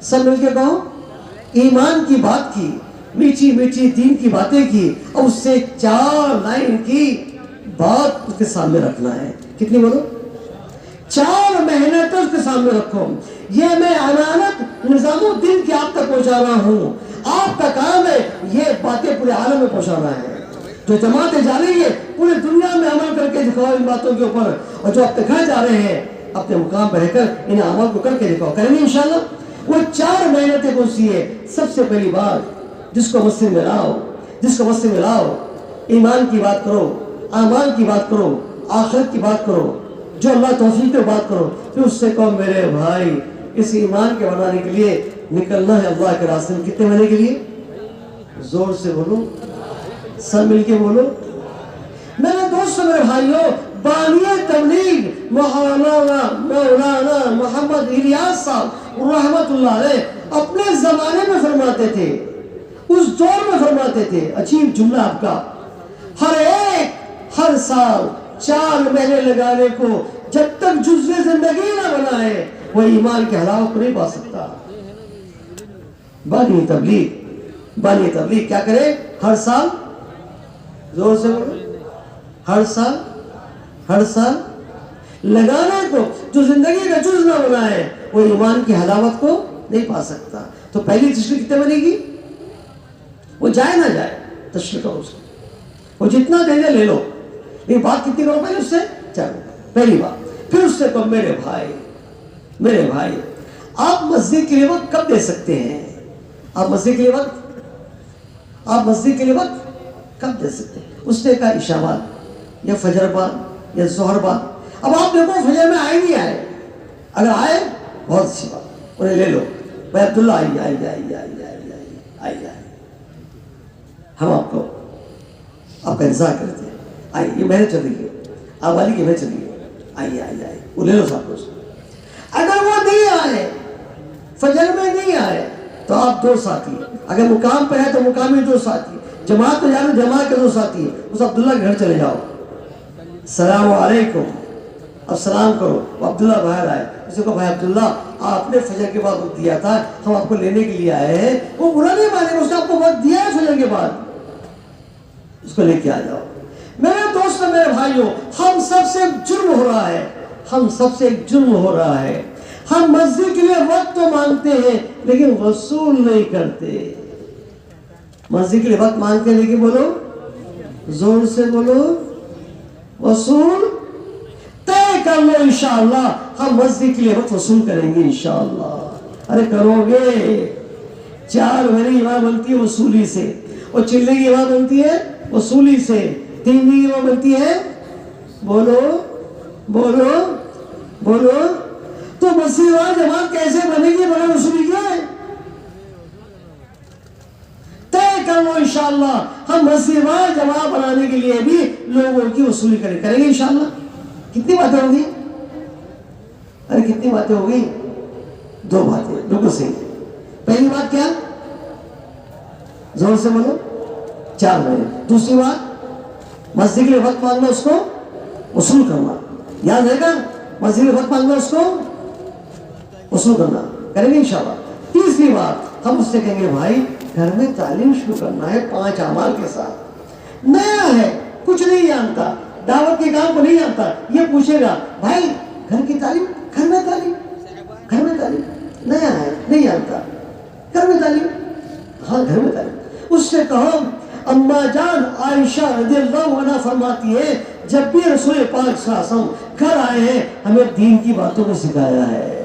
سب مل کے کہو. ایمان کی بات کی, میٹھی میٹھی دین کی باتیں کی, اور اس سے 4 لائن کی بات اس کے سامنے رکھنا ہے. کتنی بولو؟ 4 مہینے تک اس کے سامنے رکھو. یہ میں امانت نظام الدین کی آپ تک پہنچا رہا ہوں. آپ کا کام ہے یہ باتیں پورے عالم میں پہنچانا ہے. جو جماعتیں جا رہی ہے پورے دنیا میں عمل کر کے دکھاؤ ان باتوں کے اوپر, اور جو اپنے گھر جا رہے ہیں اپنے مقام پہ رہ کر ان عمل کو کر کے دکھاؤ. کریں گے انشاءاللہ. وہ 4 مہینے تک پہنچی ہے. سب سے پہلی بات, جس کو مسجد میں لاؤ, ایمان کی بات کرو, اعمال کی بات کرو, آخرت کی بات کرو, جو اللہ توفیق کی بات کرو. پھر اس سے کہو میرے بھائی اس ایمان کے بنانے کے لیے نکلنا ہے اللہ کے راستے میں. کتنے مہینے کے لیے؟ زور سے بولو, سب مل کے بولو. میرے دوستوں, میرے بھائیوں, بانی تبلیغ مولانا محمد الیاس صاحب رحمت اللہ علیہ اپنے زمانے میں فرماتے تھے, اس دور میں فرماتے تھے. عجیب جملہ آپ کا, ہر سال 4 مہینے لگانے کو جب تک جزو زندگی نہ بنائے وہ ایمان کے حلاوت کو نہیں پا سکتا. بانی تبلیغ کیا کرے؟ ہر سال, زور سے بولو, ہر سال لگانے کو جو زندگی کا جز نہ بنائے وہ ایمان کی حلاوت کو نہیں پا سکتا. تو پہلی تشریح کتنے بنے گی؟ وہ جائے نہ جائے تشریح کرو اس کو, وہ جتنا دے دے لے لو, لیکن بات کتنی کرو پہلے اس سے؟ چلو پہلی بات. پھر اس سے کہو میرے بھائی آپ مسجد کے لیے وقت کب دے سکتے ہیں؟ آپ مسجد کے لیے وقت کب دے سکتے ہیں؟ اس نے کہا عشاء بعد یا فجر بعد یا ظہر بعد. اب آپ دیکھو فجر میں آئے نہیں آئے, اگر آئے بہت اچھی بات, انہیں لے لو. بھائی عبداللہ آئیے, ہم آپ کا انتظار کرتے ہیں. آئیے, یہ محنت چل رہی ہے, آپ والی کی محنت چل رہی ہے. آئیے, وہ لے لو صاحب کو. اگر وہ نہیں آئے, فجر میں نہیں آئے, تو آپ 2 ساتھی, اگر مقام پہ ہے تو مقامی 2 ساتھی, جماعت میں جانا جماعت کے 2 ساتھی, اس عبداللہ کے گھر چلے جاؤ, السلام علیکم, اب سلام کرو. وہ عبداللہ باہر آئے, اسے کہو بھائی عبداللہ آپ نے فجر کے بعد وقت دیا تھا, ہم آپ کو لینے کے لیے آئے ہیں. وہ برا نہیں مانے گا, اس نے آپ کو وقت دیا ہے فجر کے بعد, اس کو لے کے آ جاؤ. میرے دوستوں, میرے بھائیوں, ہم سب سے جرم ہو رہا ہے. ہم مسجد کے لیے وقت تو مانگتے ہیں لیکن وصول نہیں کرتے. مسجد کے لیے وقت مانگتے ہیں لیکن بولو, زور سے بولو, وصول طے کر لو. انشاءاللہ ہم مسجد کے لیے وقت وصول کریں گے انشاءاللہ. ارے کرو گے. 4 مہینے کی بات بنتی ہے وصولی سے, اور چلنے کی بات بنتی ہے وصولی سے, 3 دن کی بات بنتی ہے. بولو. تو مسجد والی جماعت کیسے بنے گی بغیر وصولی کے؟ طے کر لو انشاءاللہ ہم مسجد والی جماعت بنانے کے لیے بھی لوگوں کی وصولی کریں گے انشاءاللہ. کتنی باتیں ہوگی؟ ارے کتنی باتیں ہوگی؟ 2 باتیں, بالکل صحیح. پہلی بات کیا؟ زور سے بولو, 4 مہینے. دوسری بات, مسجد کے لیے وقت مانگنا, اس کو وصول کرنا. یاد رہے گا, مسجد کے لیے وقت مانگنا, اس کو وصول کرنا. کریں گے انشاءاللہ. تیسری بات, ہم اس سے کہیں گے بھائی گھر میں تعلیم شروع کرنا ہے 5 اعمال کے ساتھ. نیا ہے, کچھ نہیں جانتا, دعوت کے کام کو نہیں جانتا, یہ پوچھے گا بھائی گھر کی تعلیم, گھر میں تعلیم, گھر میں تعلیم, نیا ہے نہیں جانتا, گھر میں تعلیم, ہاں گھر میں تعلیم. اس سے کہو اما جان عائشہ رضی اللہ عنہ فرماتی ہے جب بھی رسول پاک صلی اللہ علیہ وسلم گھر آئے ہیں ہمیں دین کی باتوں کو سکھایا ہے.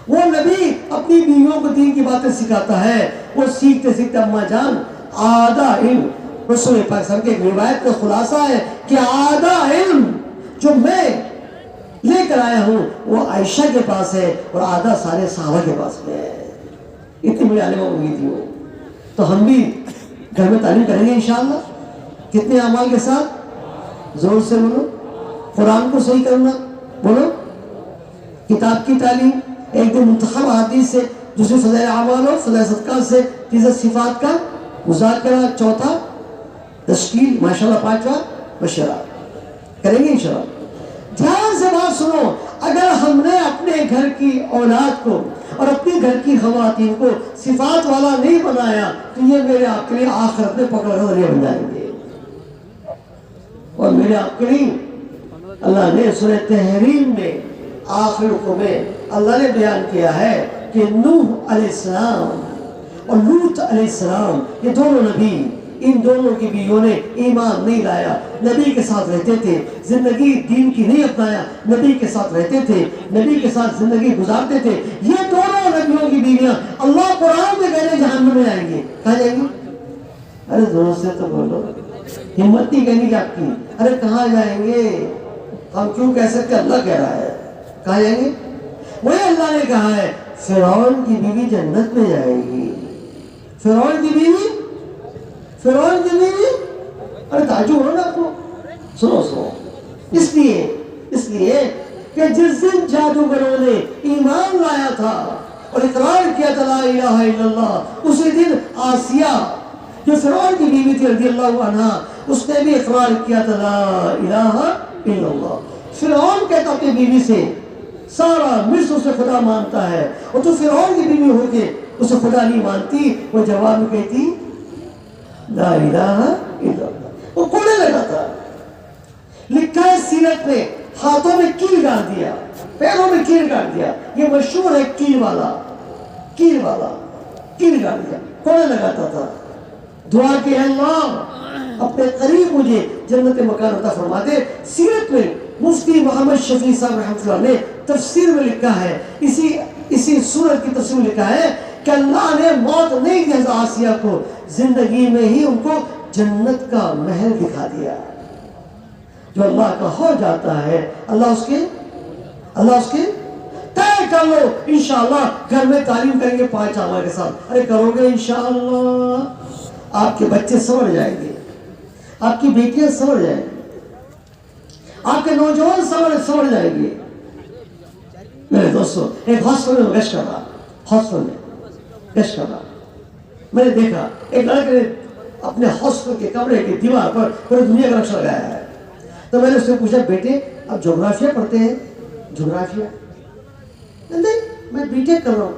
وہ نبی اپنی بیویوں کو دین کی باتیں سکھاتا ہے. وہ سیکھتے سیکھتے اما جان آدھا علم, رسول پاک صلی اللہ علیہ وسلم کی ایک روایت کا خلاصہ ہے کہ آدھا علم جو میں لے کر آیا ہوں وہ عائشہ کے پاس ہے اور آدھا سارے صحابہ کے پاس میں ہے. اتنی بڑی عالمہ ہوئی تھی وہ. تو ہم بھی گھر میں تعلیم کریں گے انشاءاللہ. کتنے اعمال کے ساتھ؟ زور سے بولو. قرآن کو صحیح کرنا, بولو. کتاب کی تعلیم, ایک دن منتخب حدیث سے, دوسری فضائل اعمال اور فضائل صدقات سے, تیسرا صفات کا مذاکرہ, چوتھا تشکیل, ماشاءاللہ پانچواں مشورہ کریں گے انشاءاللہ. دھیان سے بات سنو, اگر ہم نے اپنے گھر کی اولاد کو اور اپنے گھر کی خواتین کو صفات والا نہیں بنایا تو یہ میرے آپ کے لیے آخرت میں پکڑ کا ذریعہ بن جائیں گے. اور میرے آپ کے لیے اللہ نے سورہ تحریم میں آخر رکوع میں اللہ نے بیان کیا ہے کہ نوح علیہ السلام اور لوط علیہ السلام یہ دونوں نبی, ان دونوں کی بیویوں نے ایمان نہیں لایا, نبی کے ساتھ رہتے تھے, زندگی دین کی نہیں اپنایا, نبی کے ساتھ رہتے تھے, نبی کے ساتھ زندگی گزارتے تھے. یہ دونوں نبیوں کی بیویاں اللہ قرآن میں کہنے جہنم میں جائیں گے. کہاں جائیں گے؟ ارے زور سے تو بولو, ہمت نہیں کہنے کی آپ کی. ارے کہاں جائیں گے؟ ہم کیوں کہہ سکتے, اللہ کہہ رہا ہے. کہاں جائیں گے؟ وہی اللہ نے کہا ہے فرعون کی بیوی جنت میں جائے گی. فرعون کی بیوی, فرعون کی بیوی, ارے تعجب ہو نا آپ کو. سنو سنو, اس لیے کہ جس دن جادوگروں نے ایمان لایا تھا اور اقرار کیا تھا لا الہ الا اللہ, اسی دن آسیہ جو فرعون کی بیوی تھی رضی اللہ عنہ, اس نے بھی اقرار کیا تھا لا الہ الا اللہ. فرعون کہتا اپنی بیوی سے سارا مصر اسے خدا مانتا ہے, اور تو فرعون کی بیوی ہو کے اسے خدا نہیں مانتی. وہ جواب میں کہتی لا الہ الا اللہ. وہ کوڑے لگا تھا. لکھا ہے سیرت میں ہاتھوں میں کیل گاڑ دیا, پیروں میں کیل گاڑ دیا. یہ مشہور ہے کیل والا, کیل والا, کیل گاڑ دیا, کوڑے لگاتا تھا. دعا کہ اللہ اپنے قریب مجھے جنت مکان عطا فرما دے. سیرت میں مفتی محمد شفیع صاحب رحمۃ اللہ نے تفسیر میں لکھا ہے, اسی سورت کی تفسیر میں لکھا ہے کہ اللہ نے موت نہیں دی حضرت آسیہ کو, زندگی میں ہی ان کو جنت کا محل دکھا دیا. جو اللہ کا ہو جاتا ہے اللہ اس کے طے کر لو. انشاءاللہ گھر میں تعلیم کریں گے 5 اعمال کے ساتھ. ارے کرو گے انشاءاللہ, آپ کے بچے سمجھ جائیں گے, آپ کی بیٹیاں سمجھ جائیں گی, آپ کے نوجوان سمجھ جائیں گے. میرے دوستو, ایک ہاسپٹل میں گشت کر رہا, میں نے دیکھا ایک لڑکے نے اپنے ہاسپٹل کے کمرے کی دیوار پر پوری دنیا کا نقشہ لگایا ہے. تو میں نے اس سے پوچھا بیٹے آپ جغرافیہ پڑھتے ہیں؟ جغرافیہ نہیں, میں بی ٹیک کر رہا ہوں.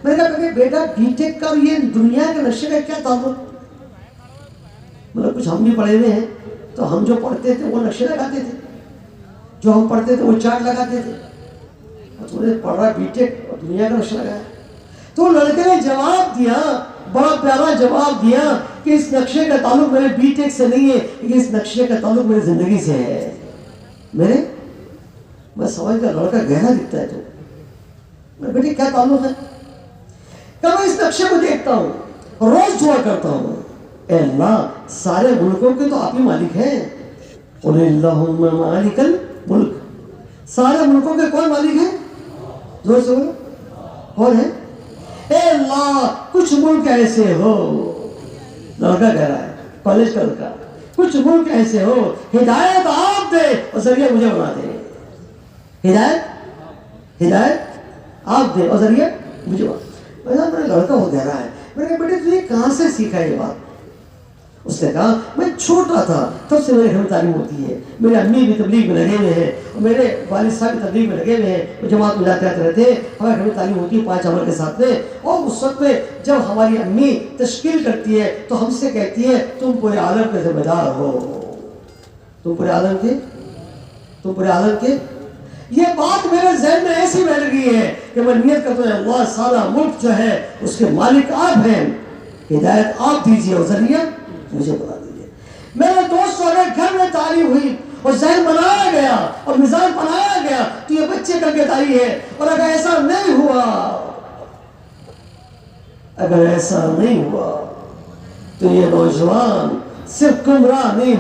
میں نے کہا بیٹا بی ٹیک کا اور یہ دنیا کے نقشے کا کیا تعلق؟ مطلب کچھ ہم بھی پڑھے ہوئے ہیں تو ہم جو پڑھتے تھے وہ نقشے لگاتے تھے, جو ہم پڑھتے تھے وہ چارٹ لگاتے تھے. تو نے پڑھ رہا بی ٹیک اور دنیا کا نقشہ لگایا. تو لڑکے نے جواب دیا, بڑا پیارا جواب دیا کہ اس نقشے کا تعلق میرے بی ٹیک سے نہیں ہے, لیکن اس نقشے کا تعلق میری زندگی سے ہے. میں سمجھ کر لڑکا گہرا دکھتا ہے. تو میں بیٹے کیا تعلق ہے؟ کہ میں اس نقشے کو دیکھتا ہوں, روز دعا کرتا ہوں, اے اللہ سارے ملکوں کے تو آپ ہی مالک ہیں. قل اللہم مالک الملک, سارے ملکوں کے کون مالک ہیں؟ زور سے بولو, کون ہے؟ اے اللہ کچھ ملک ایسے ہو, لڑکا کہہ رہا ہے, کالج کا لڑکا, کچھ ملک ایسے ہو ہدایت آپ دے اور ذریعہ مجھے بنا دے. ہدایت آپ دے اور ذریعہ مجھے بنا. میرا لڑکا ہو گہرا ہے. میں نے کہا بیٹے تجھے کہاں سے سیکھا یہ بات؟ اس نے کہا میں چھوٹا تھا تب سے میرے گھر میں تعلیم ہوتی ہے, میرے امی بھی تبلیغ میں لگے ہوئے ہیں اور میرے والد صاحب بھی تبلیغ میں لگے ہوئے ہیں, وہ جماعت میں جاتے آتے رہتے ہیں, ہمارے گھر میں تعلیم ہوتی ہے 5 عمل کے ساتھ میں. اور اس وقت میں جب ہماری امی تشکیل کرتی ہے تو ہم سے کہتی ہے تم پورے عالم کے ذمہ دار ہو, تم پورے عالم کے. یہ بات میرے ذہن میں ایسی بیٹھ گئی ہے کہ میں نیت کرتا ہوں اللہ سارا ملک جو ہے اس کے مالک آپ ہیں, ہدایت آپ دیجیے اور ذریعہ مجھے بتا دیجیے. میرے دوستوں اگر گھر میں تعلیم ہوئی اور ذہن بنایا گیا اور مزاج بنایا گیا تو یہ بچے کر کے تعلیم ہے. اور اگر ایسا نہیں ہوا تو یہ نوجوان صرف گمراہ نہیں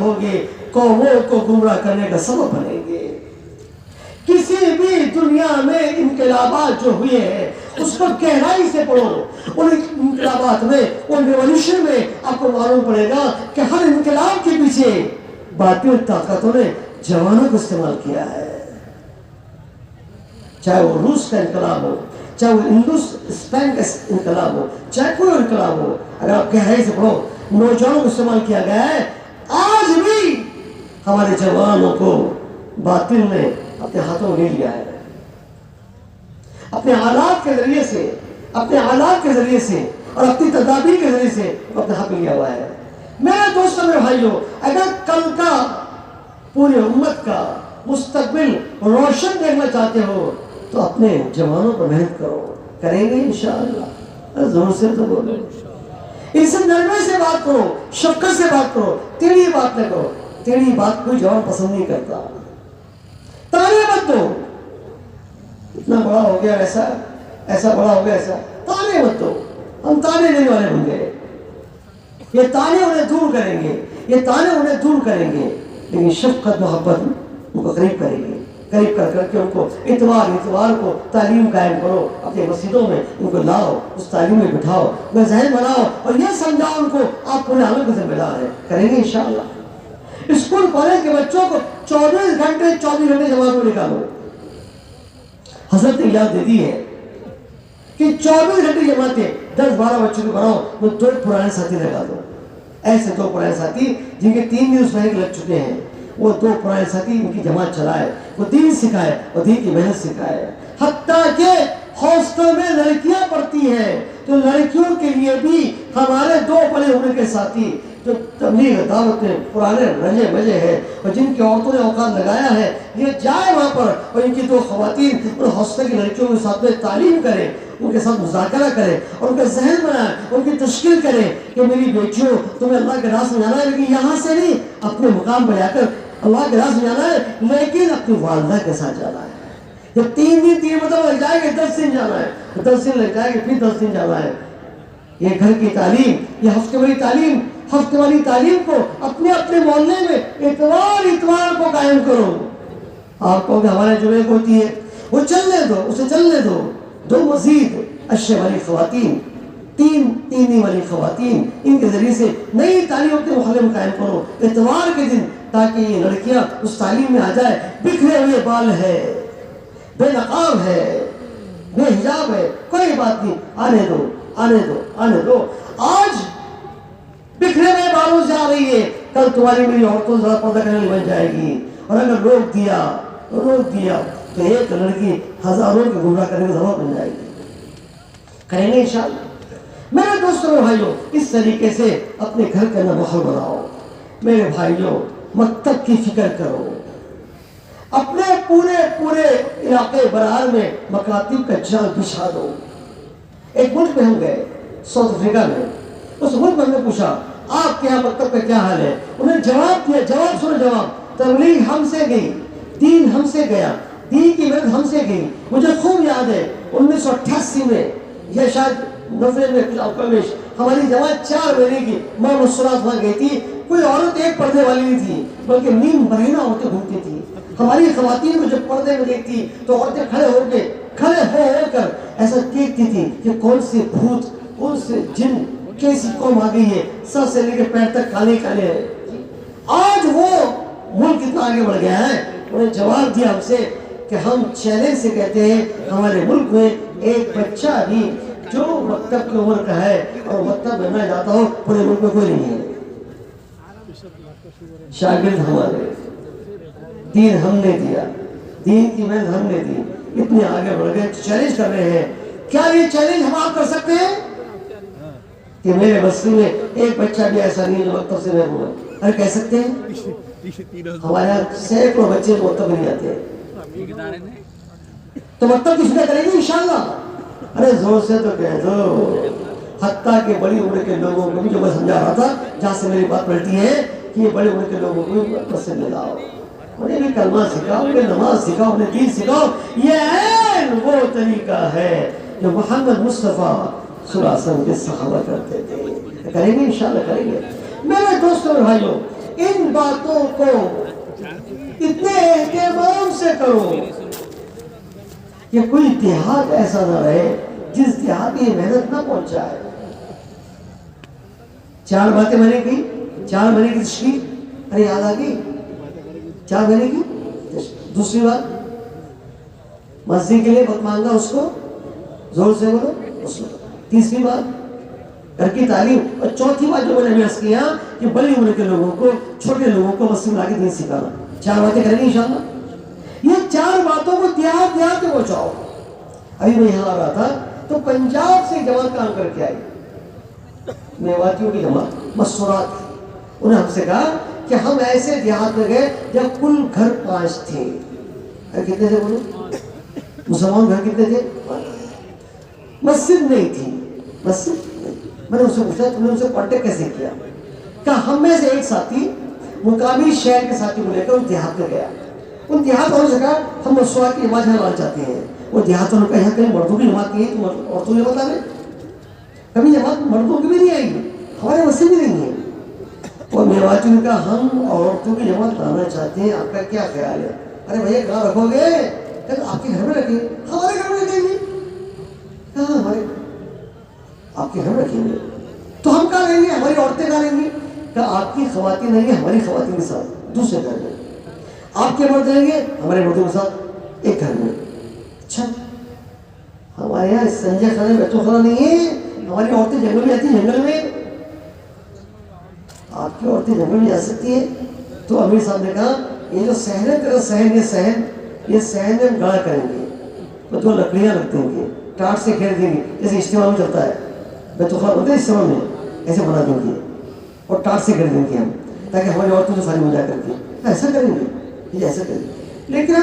ہوگے قوموں کو گمراہ کرنے کا سبب بنیں گے. کسی بھی دنیا میں انقلابات جو ہوئے ہیں اس کو گہرائی سے پڑھو. ان انقلابات میں, ان ریولیوشن میں آپ کو معلوم پڑے گا کہ ہر انقلاب کے پیچھے باطل طاقتوں نے جوانوں کو استعمال کیا ہے. چاہے وہ روس کا انقلاب ہو, چاہے وہ ہندوستان کا انقلاب ہو, چاہے کوئی انقلاب ہو, اگر آپ گہرائی سے پڑھو نوجوانوں کو استعمال کیا گیا ہے. آج بھی ہمارے جوانوں کو باطل نے اپنے ہاتھوں میں لے لیا ہے, اپنے حالات کے ذریعے سے اور اپنی تدابیر کے ذریعے سے اپنے ہاتھ میں لیا ہوا ہے. میرے دوستوں میرے بھائیوں, اگر کل کا پوری امت کا مستقبل روشن دیکھنا چاہتے ہو تو اپنے جوانوں پر محنت کرو. کریں گے انشاءاللہ؟ زور سے تو بولو. ان سے نرمی سے بات کرو, شفقت سے بات کرو, ٹیڑھی بات نہ کرو. ٹیڑھی بات کوئی جوان پسند نہیں کرتا. تانے مت دو, اتنا بڑا ہو گیا ایسا بڑا ہو گیا ایسا, تانے مت دو. ہم تانے لینے والے ہوں گے, یہ تانے انہیں دور کریں گے, لیکن شفقت محبت ان کو قریب کر کے ان کو اتوار کو تعلیم قائم کرو. اپنے مسجدوں میں ان کو لاؤ, اس تعلیم میں بٹھاؤ, میں ذہن بناؤ اور یہ سمجھاؤ ان کو آپ پورے عالم کے ذمہ دار ہیں. کریں گے انشاءاللہ. اسکول کالج کے بچوں کو 24 گھنٹے جماعت میں نکالو. حضرت نے یاد دے دی ہے کہ 24 گھنٹے جماعتیں 10-12 بچوں کو بناؤ, وہ 2 پرانے ساتھی لگا دو. ایسے 2 پرانے ساتھی جن کے 3 دن اس مہینے کے لگ چکے ہیں, وہ 2 پرانے ساتھی ان کی جماعت چلائے, وہ دین سکھائے اور دین کی محنت سکھائے. حتیٰ کہ ہاسٹل میں لڑکیاں پڑھتی ہیں تو لڑکیوں کے لیے بھی ہمارے 2 پڑھے ہونے کے ساتھی جو تبلیغ دعوت میں پرانے رجے مجے ہیں اور جن کی عورتوں نے اوقات لگایا ہے, یہ جائے وہاں پر اور ان کی 2 خواتین ان ہاسٹل کی لڑکیوں کے ساتھ میں تعلیم کریں, ان کے ساتھ مذاکرہ کریں اور ان کا ذہن بنائیں, ان کی تشکیل کریں کہ میری بیٹیوں تمہیں اللہ کے راہ سے جانا ہے, لیکن یہاں سے نہیں اپنے مقام پہ جا کر اللہ کے راہ سے جانا ہے, لیکن اپنی والدہ کے ساتھ جانا ہے. جب 3 مطلب لگ جائے گا 10 دن جانا ہے, 10 دن لگ جائے گا پھر 10 دن جانا ہے. یہ گھر کی تعلیم, یہ ہفتے والی تعلیم کو اپنے محلے میں اتوار کو قائم کرو. آپ کو ہمارے جمعے کو ہوتی ہے, وہ اسے چلنے دو. 2 مزید اشے والی خواتین, 3 والی خواتین, ان کے ذریعے سے نئی تعلیم اپنے محلے میں قائم کرو اتوار کے دن, تاکہ یہ لڑکیاں اس تعلیم میں آ جائے. بکھرے ہوئے بال ہے, بے نقاب ہے, بے حجاب ہے, کوئی بات نہیں, آنے دو. آج بکھرے ہوئے بالوں سے آ رہی ہے, کل تمہاری میری عورتوں زیادہ پردہ کرنے والی بن جائے گی. اور اگر روک دیا تو ایک لڑکی ہزاروں کے گمراہ کرنے کا سبب بن جائے گی. کریں گے انشاءاللہ. میرے دوستوں اور بھائیوں, اس طریقے سے اپنے گھر کا ماحول بناؤ. میرے بھائیوں, مکتب کی فکر کرو. اپنے پورے علاقے برار میں مکاتب کا جال بچھا دو. ایک ملک میں ہم گئے, ساؤتھ افریقہ میں. اس ملک میں ہم نے پوچھا آپ کے یہاں مکتب کا کیا حال ہے. انہیں جواب دیا, جواب تبلیغ ہم سے گئی, دین ہم سے گیا, دین کی مدد ہم سے گئی. مجھے خوب یاد ہے 1988 میں یا شاید 90 میں کچھ اوقات ہماری جماعت 4 مہینے کی ماں مسرات وہاں گئی تھی. کوئی عورت ایک پردے والی نہیں تھی, بلکہ نیم مہینہ عورتیں گھومتی تھی. ہماری خواتین کو جب پردے میں دیکھتی تو عورتیں کھڑے ہو کر ایسا دیکھتی تھی کہ کون سے بھوت, کون سے جن, کیسی قوم آ گئی ہے, سر سے لے کے پیر تک کالے ہیں. آج وہ ملک اتنا آگے بڑھ گیا ہے. انہیں جواب دیا ہم سے کہ ہم چیلنج سے کہتے ہیں ہمارے ملک میں ایک بچہ بھی جو مکتب کی عمر کا ہے اور مکتب میں میں جاتا ہوں پورے ملک میں کوئی نہیں ہے. شاگرد ہمارے، دین ہم نے دیا، دین کی محنت ہم نے دی، اتنے آگے بڑھ گئے، چیلنج کر رہے ہیں. کیا یہ چیلنج ہم آپ کر سکتے ہیں کہ میرے بستی میں ایک بچہ بھی ایسا نہیں جو مکتب سے محروم ہے؟ ارے کہہ سکتے ہیں؟ ہمارے یہاں سینکڑوں بچے مکتب نہیں آتے، تو مکتب کی فکر کریں گے انشاءاللہ. ارے زور سے تو کہہ دو. حتیٰ کہ بڑی عمر کے لوگوں کو بھی، جو میں سمجھا رہا تھا جہاں سے میری بات پلٹی ہے، کہ یہ بڑی عمر کے لوگوں کو بھی مسجد میں لاؤ، انہیں بھی کلمہ سکھاؤ، انہیں نماز سکھاؤ، انہیں دین سکھاؤ. یہ عین وہ طریقہ ہے جو محمد مصطفیٰ صلی اللہ علیہ وسلم کے صحابہ کرتے تھے. کریں گے انشاءاللہ کریں گے. میرے دوستوں اور بھائیوں، ان باتوں کو اتنے اہتمام سے کرو کہ کوئی دیہات ایسا نہ رہے جس دیہات میں یہ محنت نہ پہنچائے. 4 باتیں میں نے کی، 4 مہینے کی تشریح، ارے یاد آ گئی؟ 4 مہینے کی. دوسری بات، مسجد کے لیے وقت مانگا، اس کو زور سے بولو اس کو. تیسری بات، گھر کی تعلیم. اور چوتھی بات جو میں نے عرض کیا کہ بڑی عمر کے لوگوں کو، چھوٹے لوگوں کو مسجد میں لا کے دین سکھانا. 4 باتیں کریں گے انشاءاللہ. یہ 4 باتوں کو دیہات دیہات میں پہنچاؤ. ابھی میں یہاں آ رہا تھا تو پنجاب سے جماعت کام کر کے آئی، میواتیوں کی جماعت، مسورات. انہیں ہم سے کہا کہ ہم ایسے دیہات میں گئے جب کل گھر 5 تھے. کتنے تھے بولو؟ مسلمان گھر کتنے تھے؟ مسجد نہیں تھی. مسجد نہیں. میں نے ان سے پوچھا تم نے ان سے کانٹیکٹ کیسے کیا؟ کہا ہم میں سے ایک ساتھی مقامی شہر کے ساتھی کو لے کر ان دیہات میں گیا. ان دیہات والوں سے کہا ہم مسواک کی نماز لانا چاہتے ہیں. وہ دیہات والوں کا یہاں کہیں مردوں کی جماعت نہیں ہے، تو عورتوں کی جماعت آ رہے. کبھی جماعت مردوں کی بھی نہیں آئی گی، ہمارے مسجد بھی نہیں ہے. اور میواتی نے کہا ہم عورتوں کی جماعت لانا چاہتے ہیں، آپ کا کیا خیال ہے؟ ارے بھیا کہاں رکھو گے؟ کہا آپ کے گھر میں رکھیں. ہمارے گھر میں رکھیں گے. کہاں ہمارے؟ آپ کے گھر میں رکھیں گے تو ہم کہاں رہیں گے؟ ہماری عورتیں کہاں رہیں گی؟ کہا آپ کی خواتین رہیں گے ہماری خواتین کے ساتھ دوسرے گھر میں. آپ کے مرد رہیں گے ہمارے مردوں کے ساتھ ایک گھر میں. اچھا، ہمارے یہاں سنجے خانے بیتو خانہ نہیں ہے. ہماری عورتیں جنگل میں جاتی ہیں، جنگل میں. آپ کی عورتیں جنگل میں جا سکتی ہیں. تو امیر صاحب نے کہا یہ جو صحن ہے تیرا صحن، یہ صحن میں ہم گڑا کریں گے. تو 2 لکڑیاں رکھ دیں گے، ٹاٹ سے گھیر دیں گے، جیسے اجتماع میں چلتا ہے بیت الخلا ہوتا ہے اجتماع میں، ایسے بنا دیں گے اور ٹاٹ سے گھیر دیں گے ہم، تاکہ ہماری عورتوں سے ساری ہو جا کر کے. ایسا کریں گے، یہ ایسا کریں گے. لیکن ہم